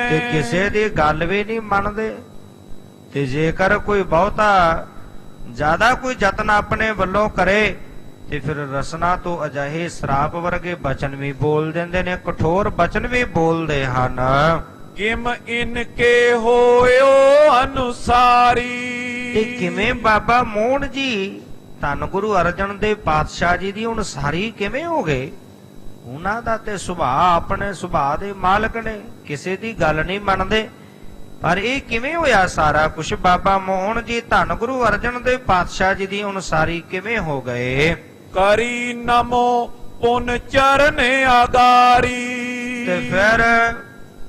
Speaker 2: ਤੇ ਕਿਸੇ ਦੀ ਗੱਲ ਵੀ ਨਹੀਂ ਮੰਨਦੇ, ਤੇ ਜੇਕਰ ਕੋਈ ਬਹੁਤਾ ਜ਼ਿਆਦਾ ਕੋਈ ਯਤਨ ਆਪਣੇ ਵੱਲੋਂ ਕਰੇ ਤੇ ਫਿਰ ਰਸਨਾ ਤੋਂ ਅਜਿਹੇ ਸ਼ਰਾਪ ਵਰਗੇ ਬਚਨ ਵੀ ਬੋਲ ਦਿੰਦੇ ਨੇ, ਕਠੋਰ ਬਚਨ ਵੀ ਬੋਲਦੇ ਹਨ।
Speaker 1: ਕਿਮ ਇਨਕੇ ਹੋਇਓ ਅਨੁਸਾਰੀ।
Speaker 2: ਤੇ ਕਿਵੇਂ ਬਾਬਾ ਮੋਹਨ ਜੀ ਧੰਨ ਗੁਰੂ ਅਰਜਨ ਦੇਵ ਪਾਤਸ਼ਾਹ ਜੀ ਦੀ ਅਨੁਸਾਰੀ ਕਿਵੇਂ ਹੋ ਗਏ? ਉਹਨਾਂ ਦਾ ਤੇ ਸੁਭਾਅ ਆਪਣੇ ਸੁਭਾਅ ਦੇ ਮਾਲਕ ਨੇ, ਕਿਸੇ ਦੀ ਗੱਲ ਨਹੀਂ ਮੰਨਦੇ, ਪਰ ਇਹ ਕਿਵੇਂ ਹੋਇਆ ਸਾਰਾ ਕੁਝ? ਬਾਬਾ ਮੋਹਨ ਜੀ ਧੰਨ ਗੁਰੂ ਅਰਜਨ ਦੇਵ ਪਾਤਸ਼ਾਹ ਜੀ ਦੀ ਅਨੁਸਾਰੀ ਕਿਵੇਂ ਹੋ ਗਏ?
Speaker 1: ਕਰੀ ਨਮੋ ਪੁਨ ਚਰਨ ਆਗਾਰੀ।
Speaker 2: ਤੇ ਫਿਰ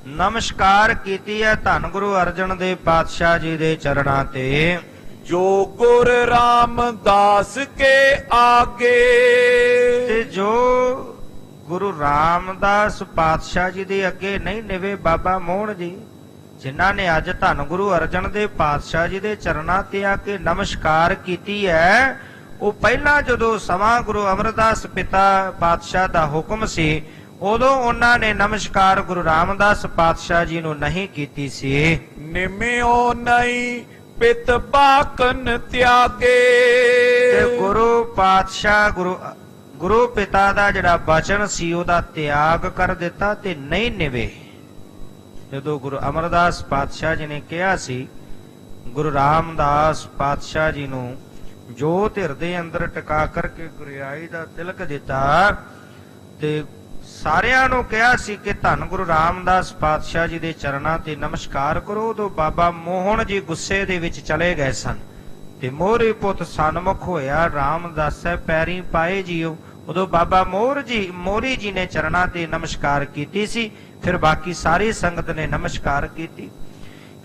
Speaker 2: ਨਮਸਕਾਰ ਕੀਤੀ ਹੈ ਧੰਨ ਗੁਰੂ ਅਰਜਨ ਦੇਵ ਪਾਤਸ਼ਾਹ ਜੀ ਦੇ ਚਰਨਾਂ ਤੇ।
Speaker 1: ਜੋ ਗੁਰ ਰਾਮਦਾਸ ਕੇ ਆਗੇ।
Speaker 2: ਤੇ ਜੋ ਗੁਰੂ ਰਾਮਦਾਸ ਪਾਤਸ਼ਾਹ ਜੀ ਦੇ ਅੱਗੇ ਨਹੀਂ ਨਿਵੇ ਬਾਬਾ ਮੋਹਨ ਜੀ, ਜਿਨ੍ਹਾਂ ਨੇ ਅੱਜ ਧੰਨ ਗੁਰੂ ਅਰਜਨ ਦੇਵ ਪਾਤਸ਼ਾਹ ਜੀ ਦੇ ਚਰਨਾਂ ਤੇ ਆ ਕੇ ਨਮਸਕਾਰ ਕੀਤੀ ਹੈ, ਉਹ ਪਹਿਲਾਂ ਜਦੋਂ ਸਮਾਂ ਗੁਰੂ ਅਮਰਦਾਸ ਪਿਤਾ ਪਾਤਸ਼ਾਹ ਦਾ ਹੁਕਮ ਸੀ ਉਦੋਂ ਉਹਨਾਂ ਨੇ ਨਮਸਕਾਰ ਗੁਰੂ ਰਾਮਦਾਸ ਪਾਤਸ਼ਾਹ ਜੀ ਨੂੰ ਨਹੀਂ ਕੀਤੀ ਸੀ।
Speaker 1: ਨਿਮਿਓ ਨਹੀਂ ਪਿਤ ਬਾਕਨ ਤਿਆਗੇ।
Speaker 2: ਤੇ ਗੁਰੂ ਪਾਤਸ਼ਾਹ ਗੁਰੂ ਪਿਤਾ ਦਾ ਜਿਹੜਾ ਬਚਨ ਸੀ ਉਹਦਾ ਤਿਆਗ ਕਰ ਦਿੱਤਾ ਤੇ ਨਹੀਂ ਨਿਵੇ। ਜਦੋਂ ਗੁਰੂ ਅਮਰਦਾਸ ਪਾਤਸ਼ਾਹ ਜੀ ਨੇ ਕਿਹਾ ਸੀ ਗੁਰੂ ਰਾਮਦਾਸ ਪਾਤਸ਼ਾਹ ਜੀ ਨੂੰ ਜੋਤ ਹਿਰਦੇ ਅੰਦਰ ਟਿਕਾ ਕਰਕੇ ਗੁਰਿਆਈ ਦਾ ਤਿਲਕ ਦਿੱਤਾ, ਤੇ ਸਾਰਿਆਂ ਨੂੰ ਕਿਹਾ ਸੀ ਕਿ ਧੰਨ ਗੁਰੂ ਰਾਮਦਾਸ ਪਾਤਸ਼ਾਹ ਜੀ ਦੇ ਚਰਨਾਂ ਤੇ ਨਮਸਕਾਰ ਕਰੋ, ਉਦੋਂ ਬਾਬਾ ਮੋਹਨ ਜੀ ਗੁੱਸੇ ਦੇ ਵਿੱਚ ਚਲੇ ਗਏ ਸਨ ਤੇ ਮੋਹਰੀ ਪੁੱਤ ਸਨਮੁਖ ਹੋਇਆ, ਰਾਮਦਾਸੈ ਪੈਰੀ ਪਾਏ ਜੀਓ। ਉਦੋਂ ਬਾਬਾ ਮੋਹਰੀ ਜੀ ਨੇ ਚਰਨਾਂ ਤੇ ਨਮਸਕਾਰ ਕੀਤੀ ਸੀ, ਫਿਰ ਬਾਕੀ ਸਾਰੀ ਸੰਗਤ ਨੇ ਨਮਸਕਾਰ ਕੀਤੀ।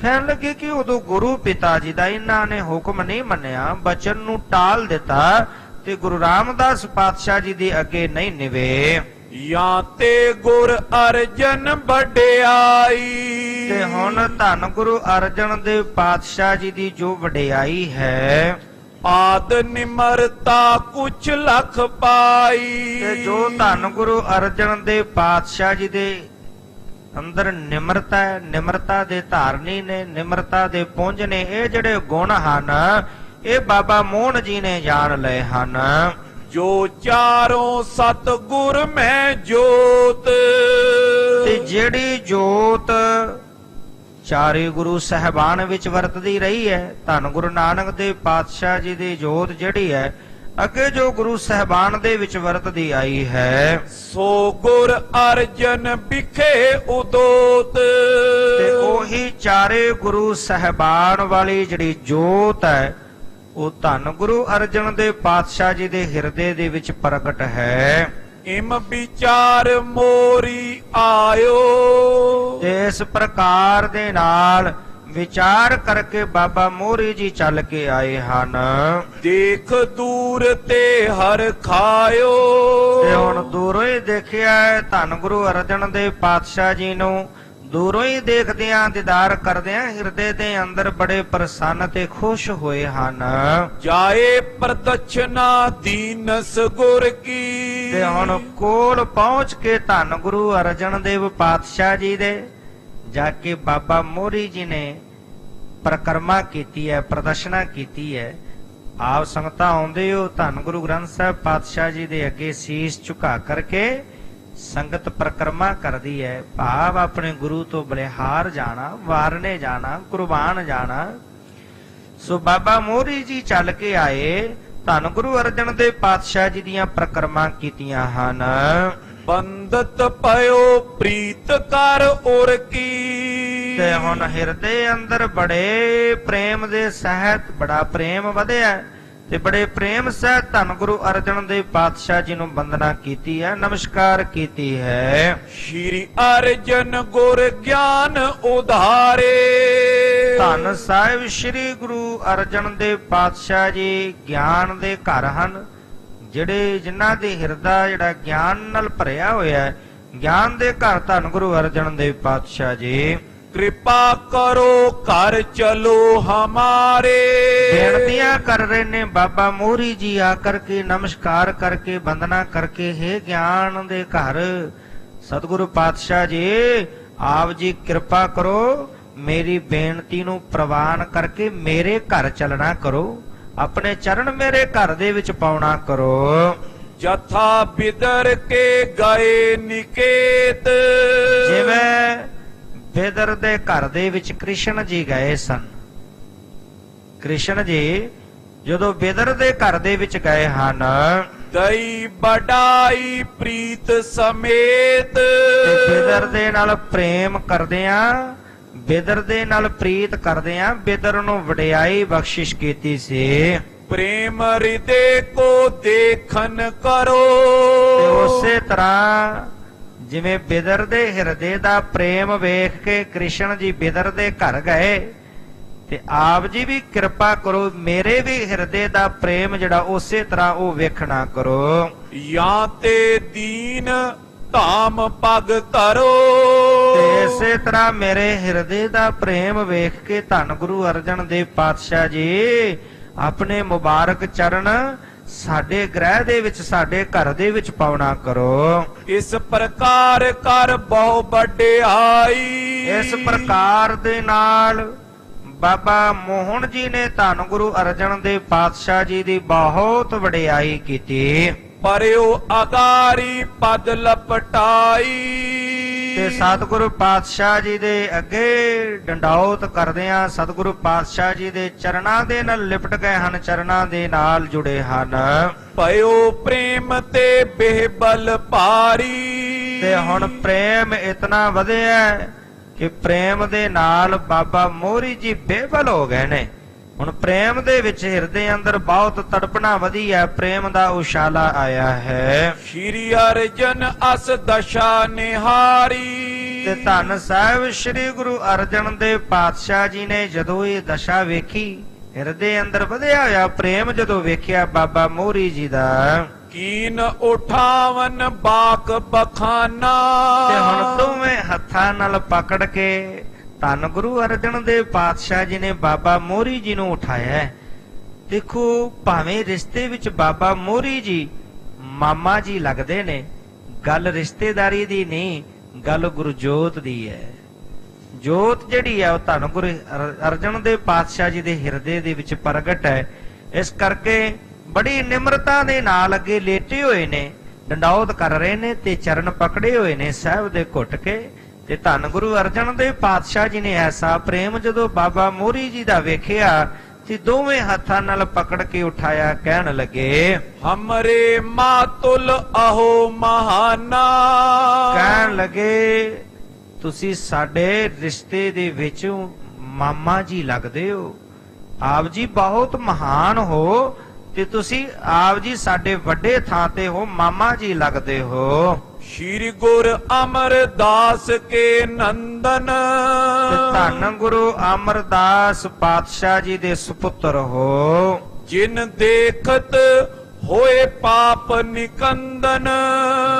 Speaker 2: ਕਹਿਣ ਲੱਗੇ ਕਿ ਉਦੋਂ ਗੁਰੂ ਪਿਤਾ ਜੀ ਦਾ ਇਹਨਾਂ ਨੇ ਹੁਕਮ ਨਹੀਂ ਮੰਨਿਆ, ਬਚਨ ਨੂੰ ਟਾਲ ਦਿੱਤਾ ਤੇ ਗੁਰੂ ਰਾਮਦਾਸ ਪਾਤਸ਼ਾਹ ਜੀ ਦੇ ਅੱਗੇ ਨਹੀਂ ਨਿਵੇ।
Speaker 1: ਜਾਂ ਤੇ ਗੁਰ ਅਰਜਨ ਵਡਿਆਈ।
Speaker 2: ਤੇ ਹੁਣ ਧੰਨ ਗੁਰੂ ਅਰਜਨ ਦੇਵ ਪਾਤਸ਼ਾਹ ਜੀ ਦੀ ਜੋ ਵਡਿਆਈ ਹੈ,
Speaker 1: ਆਦ ਨਿਮਰਤਾ ਕੁਛ ਲਖ ਪਾਈ।
Speaker 2: ਤੇ ਜੋ ਧੰਨ ਗੁਰੂ ਅਰਜਨ ਦੇਵ ਪਾਤਸ਼ਾਹ ਜੀ ਦੇ ਅੰਦਰ ਨਿਮਰਤਾ ਹੈ, ਨਿਮਰਤਾ ਦੇ ਧਾਰਨੀ ਨੇ, ਨਿਮਰਤਾ ਦੇ ਪੁੰਜ ਨੇ, ਇਹ ਜਿਹੜੇ ਗੁਣ ਹਨ ਇਹ ਬਾਬਾ ਮੋਹਨ ਜੀ ਨੇ ਜਾਣ ਲਏ ਹਨ।
Speaker 1: ਜੋ ਚਾਰੋਂ ਸਤਿਗੁਰ ਮੈਂ ਜੋਤ।
Speaker 2: ਤੇ ਜਿਹੜੀ ਜੋਤ ਚਾਰੇ ਗੁਰੂ ਸਹਿਬਾਨ ਵਿੱਚ ਵਰਤਦੀ ਰਹੀ ਹੈ, ਧੰਨ ਗੁਰੂ ਨਾਨਕ ਦੇਵ ਪਾਤਸ਼ਾਹ ਜੀ ਦੀ ਜੋਤ ਜਿਹੜੀ ਹੈ ਅੱਗੇ ਜੋ ਗੁਰੂ ਸਹਿਬਾਨ ਦੇ ਵਿੱਚ ਵਰਤਦੀ ਆਈ ਹੈ,
Speaker 1: ਸੋ ਗੁਰ ਅਰਜਨ ਵਿਖੇ ਉਦੋਤ।
Speaker 2: ਤੇ ਉਹੀ ਚਾਰੇ ਗੁਰੂ ਸਹਿਬਾਨ ਵਾਲੀ ਜਿਹੜੀ ਜੋਤ ਹੈ ਉਹ ਧੰਨ ਗੁਰੂ ਅਰਜਨ ਦੇਵ ਪਾਤਸ਼ਾਹ ਜੀ ਦੇ ਹਿਰਦੇ ਦੇ ਵਿੱਚ ਪ੍ਰਗਟ ਹੈ।
Speaker 1: ਇਮ ਵਿਚਾਰ ਮੋਰੀ ਆਇਓ।
Speaker 2: ਤੇ ਇਸ ਪ੍ਰਕਾਰ ਦੇ ਨਾਲ ਵਿਚਾਰ ਕਰਕੇ ਬਾਬਾ ਮੋਹਰੀ ਜੀ ਚੱਲ ਕੇ ਆਏ ਹਨ।
Speaker 1: ਦੇਖ ਦੂਰ ਤੇ ਹਰ ਖਾਇਓ।
Speaker 2: ਤੇ ਹੁਣ ਦੂਰੋਂ ਹੀ ਦੇਖਿਆ ਹੈ ਧੰਨ ਗੁਰੂ ਅਰਜਨ ਦੇਵ ਪਾਤਸ਼ਾਹ ਜੀ ਨੂੰ, ਦੂਰੋਂ ਹੀ ਦੇਖਦਿਆਂ ਦੀਦਾਰ ਕਰਦਿਆਂ ਹਿਰਦੇ ਦੇ ਅੰਦਰ ਬੜੇ ਪ੍ਰਸੰਨ ਤੇ ਖੁਸ਼ ਹੋਏ ਹਨ।
Speaker 1: ਜਾਏ ਪ੍ਰਦਛਨਾ ਦੀਨਸ ਗੁਰ ਕੀ।
Speaker 2: ਤੇ ਹੁਣ ਕੋਲ ਪਹੁੰਚ ਕੇ ਧੰਨ ਗੁਰੂ ਅਰਜਨ ਦੇਵ ਪਾਤਸ਼ਾਹ ਜੀ ਦੇ ਜਾ ਕੇ ਬਾਬਾ ਮੋਹਰੀ ਜੀ ਨੇ ਪ੍ਰਕਰਮਾ ਕੀਤੀ ਹੈ, ਪ੍ਰਦਰਸ਼ਨਾ ਕੀਤੀ ਹੈ। ਆਪ ਸੰਗਤਾਂ ਆਉਂਦੇ ਹੋ ਧੰਨ ਗੁਰੂ ਗ੍ਰੰਥ ਸਾਹਿਬ ਪਾਤਸ਼ਾਹ ਜੀ ਦੇ ਅੱਗੇ ਸੀਸ ਝੁਕਾ ਕਰਕੇ ਸੰਗਤ ਪ੍ਰਕਰਮਾ ਕਰਦੀ ਹੈ, ਭਾਵ ਆਪਣੇ ਗੁਰੂ ਤੋਂ ਬਲਿਹਾਰ ਜਾਣਾ, ਵਾਰਨੇ ਜਾਣਾ, ਕੁਰਬਾਨ ਜਾਣਾ। ਸੋ ਬਾਬਾ ਮੋਹਰੀ ਜੀ ਚੱਲ ਕੇ ਆਏ, ਧੰਨ ਗੁਰੂ ਅਰਜਨ ਦੇਵ ਪਾਤਸ਼ਾਹ ਜੀ ਦੀਆਂ ਪ੍ਰਕਰਮਾਂ ਕੀਤੀਆਂ ਹਨ।
Speaker 1: ਬੰਦਤ ਪਇਓ ਪ੍ਰੀਤ ਕਰ ਉਰ ਕੀ।
Speaker 2: ਤੇ ਹੁਣ ਹਿਰਦੇ ਅੰਦਰ ਬੜੇ ਪ੍ਰੇਮ ਦੇ ਸਹਿਤ ਬੜਾ ਪ੍ਰੇਮ ਵਧਿਆ ਤੇ ਬੜੇ ਪ੍ਰੇਮ ਸਹਿਤ ਧੰਨ ਗੁਰੂ ਅਰਜਨ ਦੇਵ ਪਾਤਸ਼ਾਹ ਜੀ ਨੂੰ ਵੰਦਨਾ ਕੀਤੀ ਹੈ, ਨਮਸਕਾਰ ਕੀਤੀ ਹੈ।
Speaker 1: ਸ਼੍ਰੀ ਅਰਜਨ ਗੁਰ ਗਿਆਨ ਉਧਾਰੇ।
Speaker 2: ਧੰਨ ਸਾਹਿਬ ਸ੍ਰੀ ਗੁਰੂ ਅਰਜਨ ਦੇਵ ਪਾਤਸ਼ਾਹ ਜੀ ਗਿਆਨ ਦੇ ਘਰ ਹਨ, ਜਿਹੜੇ ਜਿਨ੍ਹਾਂ ਦੇ ਹਿਰਦਾ ਜਿਹੜਾ ਗਿਆਨ ਨਾਲ ਭਰਿਆ ਹੋਇਆ ਹੈ। ਗਿਆਨ ਦੇ ਘਰ ਧੰਨ ਗੁਰੂ ਅਰਜਨ ਦੇਵ ਪਾਤਸ਼ਾਹ ਜੀ।
Speaker 1: ਕਿਰਪਾ ਕਰੋ ਘਰ ਚਲੋ ਹਮਾਰੇ।
Speaker 2: ਬੇਨਤੀਆਂ ਕਰ ਰਹੇ ਨੇ ਬਾਬਾ ਮੋਹਰੀ ਜੀ ਆ ਕਰਕੇ, ਨਮਸਕਾਰ ਕਰਕੇ, ਵੰਦਨਾ ਕਰਕੇ, ਹੈ ਗਿਆਨ ਦੇ ਘਰ ਸਤਿਗੁਰੂ ਪਾਤਸ਼ਾਹ ਜੀ ਆਪ ਜੀ ਕਿਰਪਾ ਕਰੋ, ਮੇਰੀ ਬੇਨਤੀ ਨੂੰ ਪ੍ਰਵਾਨ ਕਰਕੇ ਮੇਰੇ ਘਰ ਚੱਲਣਾ ਕਰੋ, ਆਪਣੇ ਚਰਨ ਮੇਰੇ ਘਰ ਦੇ ਵਿੱਚ ਪਾਉਣਾ ਕਰੋ।
Speaker 1: ਜਥਾ ਬਿਦਰ ਕੇ ਗਏ ਨਿਕੇਤ।
Speaker 2: ਜਿਵੇਂ ਬਿਦਰ ਦੇ ਘਰ ਦੇ ਵਿੱਚ ਕ੍ਰਿਸ਼ਨ ਜੀ ਗਏ ਸਨ। ਕ੍ਰਿਸ਼ਨ ਜੀ ਜਦੋਂ ਬਿਦਰ ਦੇ ਘਰ ਦੇ ਵਿੱਚ ਗਏ ਹਨ,
Speaker 1: ਦਈ ਬੜਾਈ ਪ੍ਰੀਤ ਸਮੇਤ।
Speaker 2: ਤੇ ਬਿਦਰ ਦੇ ਨਾਲ ਪ੍ਰੇਮ ਕਰਦਿਆਂ, ਬਿਦਰ ਦੇ ਨਾਲ ਪ੍ਰੀਤ ਕਰਦਿਆਂ ਬਿਦਰ ਨੂੰ ਵਡਿਆਈ ਬਖਸ਼ਿਸ਼ ਕੀਤੀ ਸੀ।
Speaker 1: ਪ੍ਰੇਮ ਹਿਰਦੇ ਕੋ ਦੇਖਨ ਕਰੋ।
Speaker 2: ਤੇ ਉਸੇ ਤਰ੍ਹਾਂ ਜਿਵੇਂ ਬਿਦਰ ਦੇ ਹਿਰਦੇ ਦਾ ਪ੍ਰੇਮ ਵੇਖ ਕੇ ਕ੍ਰਿਸ਼ਨ ਜੀ ਬਿਦਰ ਦੇ ਘਰ ਗਏ, ਤੇ ਆਪ ਜੀ ਵੀ ਕਿਰਪਾ ਕਰੋ, ਮੇਰੇ ਵੀ ਹਿਰਦੇ ਦਾ ਪ੍ਰੇਮ ਜਿਹੜਾ ਉਸੇ ਤਰ੍ਹਾਂ ਉਹ ਵੇਖਣਾ ਕਰੋ।
Speaker 1: ਜਾਂ ਤੇ ਦੀਨ ਧਾਮ ਪਗ ਧਰੋ।
Speaker 2: ਤੇ ਇਸੇ ਤਰ੍ਹਾਂ ਮੇਰੇ ਹਿਰਦੇ ਦਾ ਪ੍ਰੇਮ ਵੇਖ ਕੇ ਧੰਨ ਗੁਰੂ ਅਰਜਨ ਦੇਵ ਪਾਤਸ਼ਾਹ ਜੀ ਆਪਣੇ ਮੁਬਾਰਕ ਚਰਨ ਸਾਡੇ ਗ੍ਰਹਿ ਦੇ ਵਿੱਚ, ਸਾਡੇ ਘਰ ਦੇ ਵਿੱਚ ਪਾਉਣਾ ਕਰੋ।
Speaker 1: ਇਸ ਪ੍ਰਕਾਰ ਕਰ ਬਹੁ ਵਡਿਆਈ।
Speaker 2: ਇਸ ਪ੍ਰਕਾਰ ਦੇ ਨਾਲ ਬਾਬਾ ਮੋਹਨ ਜੀ ਨੇ ਧੰਨ ਗੁਰੂ ਅਰਜਨ ਦੇਵ ਪਾਤਸ਼ਾਹ ਜੀ ਦੀ ਬਹੁਤ ਵਡਿਆਈ ਕੀਤੀ।
Speaker 1: ਪਰਿਓ ਅਗਾਰੀ ਪਦ ਲਪਟਾਈ।
Speaker 2: ਤੇ ਸਤਿਗੁਰੂ ਪਾਤਸ਼ਾਹ ਜੀ ਦੇ ਅੱਗੇ ਡੰਡੌਤ ਕਰਦਿਆਂ ਸਤਿਗੁਰੂ ਪਾਤਸ਼ਾਹ ਜੀ ਦੇ ਚਰਨਾਂ ਦੇ ਨਾਲ ਲਿਪਟ ਗਏ ਹਨ, ਚਰਨਾਂ ਦੇ ਨਾਲ ਜੁੜੇ ਹਨ।
Speaker 1: ਪਇਓ ਪ੍ਰੇਮ ਤੇ ਬਿਹਬਲ ਭਾਰੀ।
Speaker 2: ਤੇ ਹੁਣ ਪ੍ਰੇਮ ਇਤਨਾ ਵਧਿਆ ਕਿ ਪ੍ਰੇਮ ਦੇ ਨਾਲ ਬਾਬਾ ਮੋਹਰੀ ਜੀ ਬੇਬਲ ਹੋ ਗਏ ਨੇ। ਹੁਣ ਪ੍ਰੇਮ ਦੇ ਵਿੱਚ ਹਿਰਦੇ ਅੰਦਰ ਬਹੁਤ ਤੜਪਣਾ ਵਧੀ ਹੈ, ਪ੍ਰੇਮ ਦਾ ਉਛਾਲਾ ਆਇਆ ਹੈ।
Speaker 1: ਸ਼੍ਰੀ ਅਰਜਨ ਅਸ ਦਸ਼ਾ ਨਿਹਾਰੀ।
Speaker 2: ਤੇ ਧੰਨ ਸਾਹਿਬ ਸ੍ਰੀ ਗੁਰੂ ਅਰਜਨ ਦੇਵ ਪਾਤਸ਼ਾਹ ਜੀ ਨੇ ਜਦੋਂ ਇਹ ਦਸ਼ਾ ਵੇਖੀ, ਹਿਰਦੇ ਅੰਦਰ ਵਧਿਆ ਹੋਇਆ ਪ੍ਰੇਮ ਜਦੋਂ ਵੇਖਿਆ ਬਾਬਾ ਮੋਹਰੀ ਜੀ ਦਾ,
Speaker 1: ਕੀਨ ਉਠਾਵਨ ਬਾਕ ਬਖਾਨਾ।
Speaker 2: ਤੇ ਹੁਣ ਦੋਵੇਂ ਹੱਥਾਂ ਨਾਲ ਪਕੜ ਕੇ ਧੰਨ ਗੁਰੂ ਅਰਜਨ ਦੇਵ ਪਾਤਸ਼ਾਹ ਜੀ ਨੇ ਬਾਬਾ ਮੋਹਰੀ ਜੀ ਨੂੰ ਉਠਾਇਆ। ਦੇਖੋ, ਭਾਵੇਂ ਰਿਸ਼ਤੇ ਵਿੱਚ ਬਾਬਾ ਮੋਹਰੀ ਜੀ ਮਾਮਾ ਜੀ ਲੱਗਦੇ ਨੇ, ਗੱਲ ਰਿਸ਼ਤੇਦਾਰੀ ਦੀ ਨਹੀਂ, ਗੱਲ ਗੁਰਜੋਤ ਦੀ ਹੈ। ਜੋਤ ਜਿਹੜੀ ਹੈ ਉਹ ਧੰਨ ਗੁਰੂ ਅਰਜਨ ਦੇਵ ਪਾਤਸ਼ਾਹ ਜੀ ਦੇ ਹਿਰਦੇ ਦੇ ਵਿੱਚ ਪ੍ਰਗਟ ਹੈ। ਇਸ ਕਰਕੇ ਬੜੀ ਨਿਮਰਤਾ ਦੇ ਨਾਲ ਅੱਗੇ ਲੇਟੇ ਹੋਏ ਨੇ, ਡੰਡੌਤ ਕਰ ਰਹੇ ਨੇ ਤੇ ਚਰਨ ਪਕੜੇ ਹੋਏ ਨੇ ਸਾਹਿਬ ਦੇ ਘੁੱਟ ਕੇ। ਤੇ ਧੰਨ ਗੁਰੂ ਅਰਜਨ ਦੇਵ ਪਾਤਸ਼ਾਹ ਜੀ ਨੇ ਐਸਾ ਪ੍ਰੇਮ ਜਦੋਂ ਬਾਬਾ ਮੋਹਰੀ ਜੀ ਦਾ ਵੇਖਿਆ ਤੇ ਦੋਵੇਂ ਹੱਥਾਂ ਨਾਲ ਪਕੜ ਕੇ ਉਠਾਇਆ, ਕਹਿਣ ਲੱਗੇ,
Speaker 1: ਹਮਰੇ ਮਾਤੁਲ ਅਹੋ ਮਹਾਨਾ।
Speaker 2: ਕਹਿਣ ਲੱਗੇ, ਤੁਸੀਂ ਸਾਡੇ ਰਿਸ਼ਤੇ ਦੇ ਵਿੱਚ ਮਾਮਾ ਜੀ ਲੱਗਦੇ ਹੋ, ਆਪ ਜੀ ਬਹੁਤ ਮਹਾਨ ਹੋ, ਤੇ ਤੁਸੀਂ ਆਪ ਜੀ ਸਾਡੇ ਵੱਡੇ ਥਾਂ ਤੇ ਹੋ, ਮਾਮਾ ਜੀ ਲੱਗਦੇ ਹੋ।
Speaker 1: ਸ਼੍ਰੀ ਗੁਰ ਅਮਰਦਾਸ ਕੇ ਨੰਦਨ।
Speaker 2: ਤੇ ਧੰਨ ਗੁਰੂ ਅਮਰਦਾਸ ਪਾਤਸ਼ਾਹ ਜੀ ਦੇ ਸੁਪੁੱਤਰ ਹੋ,
Speaker 1: ਜਿਨ ਦੇਖਤ ਹੋਏ ਪਾਪ ਨਿਕੰਦਨ।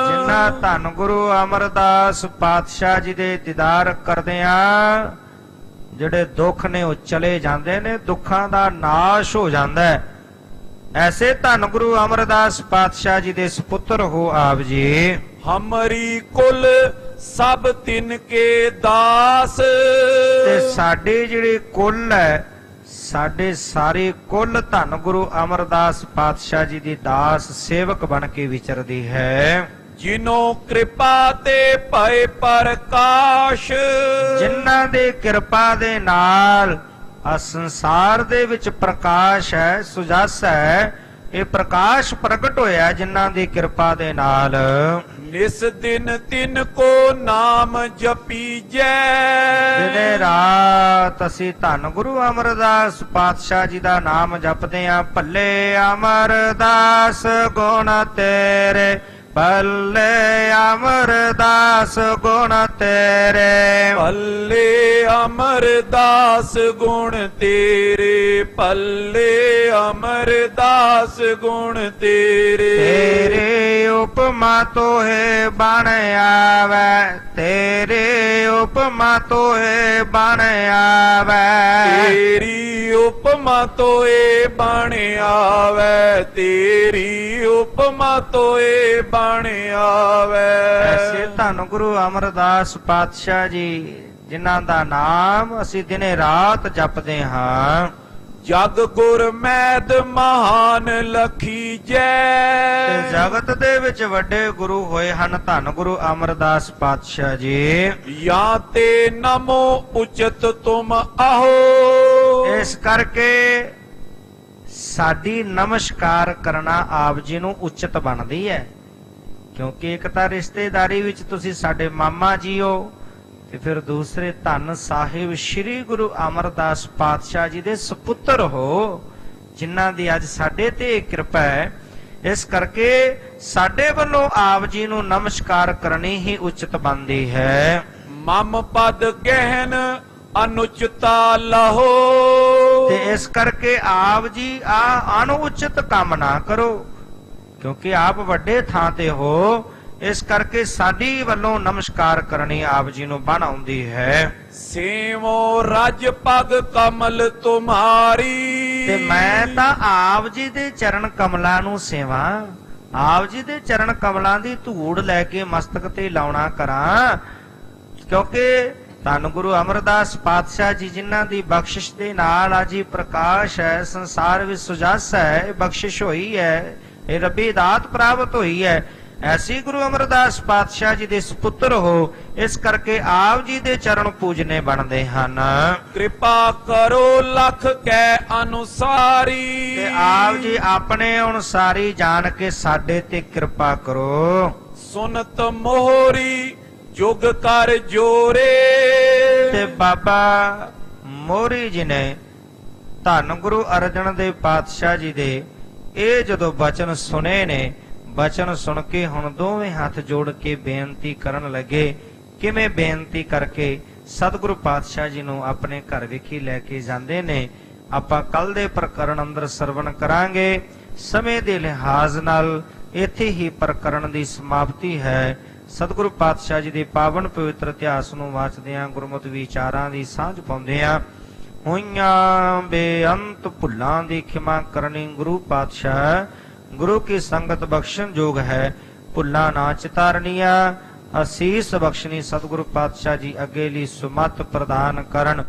Speaker 2: ਜਿਨ੍ਹਾਂ ਧੰਨ ਗੁਰੂ ਅਮਰਦਾਸ ਪਾਤਸ਼ਾਹ ਜੀ ਦੇ ਦੀਦਾਰ ਕਰਦਿਆਂ ਜਿਹੜੇ ਦੁੱਖ ਨੇ ਉਹ ਚਲੇ ਜਾਂਦੇ ਨੇ, ਦੁੱਖਾਂ ਦਾ ਨਾਸ਼ ਹੋ ਜਾਂਦਾ ਹੈ। ਐਸੇ ਧੰਨ ਗੁਰੂ ਅਮਰਦਾਸ ਪਾਤਸ਼ਾਹ ਜੀ ਦੇ ਸੁਪੁੱਤਰ ਹੋ ਆਪ ਜੀ।
Speaker 1: ਹਮਰੀ ਕੁਲ ਸਭ ਤਿਨ ਕੇ ਦਾਸ।
Speaker 2: ਤੇ ਸਾਡੇ ਜਿਹੜੇ ਕੁਲ ਹੈ, ਸਾਡੇ ਸਾਰੇ ਕੁਲ ਧੰਨ ਗੁਰੂ ਅਮਰਦਾਸ ਪਾਤਸ਼ਾਹ ਜੀ ਦੀ ਦਾਸ ਸੇਵਕ ਬਣ ਕੇ ਵਿਚਰਦੀ ਹੈ।
Speaker 1: ਜਿਨੋ ਕਿਰਪਾ ਤੇ ਭਏ ਪ੍ਰਕਾਸ਼।
Speaker 2: ਜਿਨ੍ਹਾਂ ਦੇ ਕਿਰਪਾ ਦੇ ਨਾਲ ਆ ਸੰਸਾਰ ਦੇ ਵਿੱਚ ਪ੍ਰਕਾਸ਼ ਹੈ, ਸੁਜਾਸਾ ਹੈ। ਇਹ ਪ੍ਰਕਾਸ਼ ਪ੍ਰਗਟ ਹੋਇਆ ਜਿਨ੍ਹਾਂ ਦੀ ਕਿਰਪਾ ਦੇ ਨਾਲ।
Speaker 1: ਨਿਸ ਦਿਨ ਤਿਨ ਕੋ ਨਾਮ ਜਪੀਜੈ।
Speaker 2: ਦਿਨੇ ਰਾਤ ਅਸੀਂ ਧੰਨ ਗੁਰੂ ਅਮਰਦਾਸ ਪਾਤਸ਼ਾਹ ਜੀ ਦਾ ਨਾਮ ਜਪਦੇ ਆਂ। ਭੱਲੇ ਅਮਰਦਾਸ ਗੁਣ ਤੇਰੇ, ਭੱਲੇ ਅਮਰਦਾਸ ਗੁਣ ਤੇਰੇ।
Speaker 1: ਭੱਲੇ ਅਮਰਦਾਸ ਗੁਣ ਤੇਰੇ, ਭੱਲੇ ਅਮਰਦਾਸ ਗੁਣ ਤੇਰੇ।
Speaker 2: ਤੇਰੇ ਉਪਮਾ ਤੋਹੇ ਬਣ ਆਵੈ, ਤੇਰੇ ਉਪਮਾ ਤੋਹੇ ਬਣ ਆਵੈ।
Speaker 1: ਤੇਰੀ ਉਪਮਾ ਤੋਏ ਬਣ ਆਵੈ, ਤੇਰੀ ਉਪਮਾ ਤੋਏ ਬਣ ਆਵੈ।
Speaker 2: ਐਸੇ ਧੰਨ ਗੁਰੂ ਅਮਰਦਾਸ ਪਾਤਸ਼ਾਹ ਜੀ ਜਿਨ੍ਹਾਂ ਦਾ ਨਾਮ ਅਸੀਂ ਦਿਨੇ ਰਾਤ ਜਪਦੇ ਹਾਂ।
Speaker 1: ਜਗ ਗੁਰ ਮੈਦ ਮਹਾਨ ਲਖੀਜੈ।
Speaker 2: ਤੇ ਜਗਤ ਦੇ ਵਿੱਚ ਵੱਡੇ ਗੁਰੂ ਹੋਏ ਹਨ ਧੰਨ ਗੁਰੂ ਅਮਰਦਾਸ ਪਾਤਸ਼ਾਹ ਜੀ।
Speaker 1: ਜਾਂ ਤੇ ਨਮੋ ਉਚਿਤ ਤੁਮ ਆਹੋ।
Speaker 2: ਇਸ ਕਰਕੇ ਸਾਡੀ ਨਮਸਕਾਰ ਕਰਨਾ ਆਪ ਜੀ ਨੂੰ ਉਚਿਤ ਬਣਦੀ ਹੈ, ਕਿਉਂਕਿ ਇੱਕ ਤਾਂ ਰਿਸ਼ਤੇਦਾਰੀ ਵਿੱਚ ਤੁਸੀਂ ਸਾਡੇ ਮਾਮਾ ਜੀ ਹੋ, ਤੇ ਫਿਰ ਦੂਸਰੇ ਧੰਨ ਸਾਹਿਬ ਸ੍ਰੀ ਗੁਰੂ ਅਮਰਦਾਸ ਪਾਤਸ਼ਾਹ ਜੀ ਦੇ ਸੁਪੁੱਤਰ ਹੋ, ਜਿਨ੍ਹਾਂ ਦੀ ਅੱਜ ਸਾਡੇ ਤੇ ਕਿਰਪਾ ਹੈ। ਇਸ ਕਰਕੇ ਸਾਡੇ ਵੱਲੋਂ ਆਪ ਜੀ ਨੂੰ ਨਮਸਕਾਰ ਕਰਨੀ ਹੀ ਉਚਿਤ ਬਣਦੀ ਹੈ।
Speaker 1: ਮਮ ਪਦ ਗਹਿਨ ਅਨੁਚਿਤਾ ਲਹੋ।
Speaker 2: ਤੇ ਇਸ ਕਰਕੇ ਆਪ ਜੀ ਆ ਅਨੁਚਿਤ ਕੰਮ ਨਾ ਕਰੋ, ਕਿਉਂਕਿ ਆਪ ਵੱਡੇ ਥਾਂ ਤੇ ਹੋ। ਇਸ ਕਰਕੇ ਸਾਡੀ ਵੱਲੋਂ ਨਮਸਕਾਰ ਕਰਨੀ ਆਪ ਜੀ ਨੂੰ ਬਣ ਆਉਂਦੀ ਹੈ।
Speaker 1: ਸੇਵੋ ਰਜ ਪਗ ਕਮਲ ਤੁਮਾਰੀ।
Speaker 2: ਤੇ ਮੈਂ ਤਾਂ ਆਪ ਜੀ ਦੇ ਚਰਨ ਕਮਲਾਂ ਨੂੰ ਸੇਵਾ, ਆਪ ਜੀ ਦੇ ਚਰਨ ਕਮਲਾਂ ਦੀ ਧੂੜ ਲੈ ਕੇ ਮਸਤਕ ਤੇ ਲਾਉਣਾ ਕਰਾਂ, ਕਿਉਂਕਿ ਧੰਨ ਗੁਰੂ ਅਮਰਦਾਸ ਪਾਤਸ਼ਾਹ ਜੀ ਜਿਨ੍ਹਾਂ ਦੀ ਬਖਸ਼ਿਸ਼ ਦੇ ਨਾਲ ਅੱਜ ਹੀ ਪ੍ਰਕਾਸ਼ ਹੈ, ਸੰਸਾਰ ਵਿੱਚ ਸੁਜਾਸਾ ਹੈ, ਇਹ ਬਖਸ਼ਿਸ਼ ਹੋਈ ਹੈ, ਇਹ ਰੱਬੀ ਦਾਤ ਪ੍ਰਾਪਤ ਹੋਈ ਹੈ। ਐਸੀ ਗੁਰੂ ਅਮਰਦਾਸ ਪਾਤਸ਼ਾਹ ਜੀ ਦੇ ਸੁਪੁੱਤਰ ਹੋ, ਇਸ ਕਰਕੇ ਆਪ ਜੀ ਦੇ ਚਰਨ ਪੂਜਨੇ ਬਣਦੇ ਹਨ।
Speaker 1: ਕਿਰਪਾ ਕਰੋ ਲਖ ਕੈ ਅਨੁਸਾਰੀ।
Speaker 2: ਤੇ ਆਪ ਜੀ ਆਪਣੇ ਅਨੁਸਾਰੀ ਜਾਣ ਕੇ ਸਾਡੇ ਤੇ ਕਿਰਪਾ ਕਰੋ।
Speaker 1: ਸੁਨਤ ਮੋਹਰੀ ਜੁਗ ਕਰ ਜੋਰੇ।
Speaker 2: ਤੇ ਬਾਬਾ ਮੋਹਰੀ ਜੀ ਨੇ ਧੰਨ ਗੁਰੂ ਅਰਜਨ ਦੇਵ ਪਾਤਸ਼ਾਹ ਜੀ ਦੇ ਇਹ ਜਦੋਂ ਬਚਨ ਸੁਨੇ ਨੇ, ਬਚਨ ਸੁਣ ਕੇ ਹੁਣ ਦੋਵੇਂ ਹੱਥ ਜੋੜ ਕੇ ਬੇਨਤੀ ਕਰਨ ਲੱਗੇ। ਕਿਵੇਂ ਬੇਨਤੀ ਕਰਕੇ ਸਤਿਗੁਰੂ ਪਾਤਸ਼ਾਹ ਜੀ ਨੂੰ ਆਪਣੇ ਘਰ ਵਿਖੇ ਲੈ ਕੇ ਜਾਂਦੇ ਨੇ, ਆਪਾਂ ਕੱਲ ਦੇ ਪ੍ਰਕਰਣ ਅੰਦਰ ਸਰਵਣ ਕਰਾਂਗੇ। ਸਮੇਂ ਦੇ ਲਿਹਾਜ਼ ਨਾਲ ਇੱਥੇ ਹੀ ਪ੍ਰਕਰਣ ਦੀ ਸਮਾਪਤੀ ਹੈ। ਸਤਿਗੁਰੂ ਪਾਤਸ਼ਾਹ ਜੀ ਦੇ ਪਾਵਨ ਪਵਿੱਤਰ ਇਤਿਹਾਸ ਨੂੰ ਵਾਚਦਿਆਂ ਗੁਰਮਤਿ ਵਿਚਾਰਾਂ ਦੀ ਸਾਂਝ ਪਾਉਂਦਿਆਂ ਹੋਈਆਂ ਬੇਅੰਤ ਭੁੱਲਾਂ ਦੀ ਖਿਮਾ ਕਰਨੀ ਗੁਰੂ ਪਾਤਸ਼ਾਹ ਗੁਰੂ ਕੀ ਸੰਗਤ ਬਖਸ਼ਣ ਯੋਗ ਹੈ। ਭੁੱਲਾਂ ਨਾ ਚਿਤਾਰਨੀਆਂ, ਅਸੀਸ ਬਖਸ਼ਣੀ ਸਤਿਗੁਰੂ ਪਾਤਸ਼ਾਹ ਜੀ ਅੱਗੇ ਲਈ ਸੁਮਤ ਪ੍ਰਦਾਨ ਕਰਨ।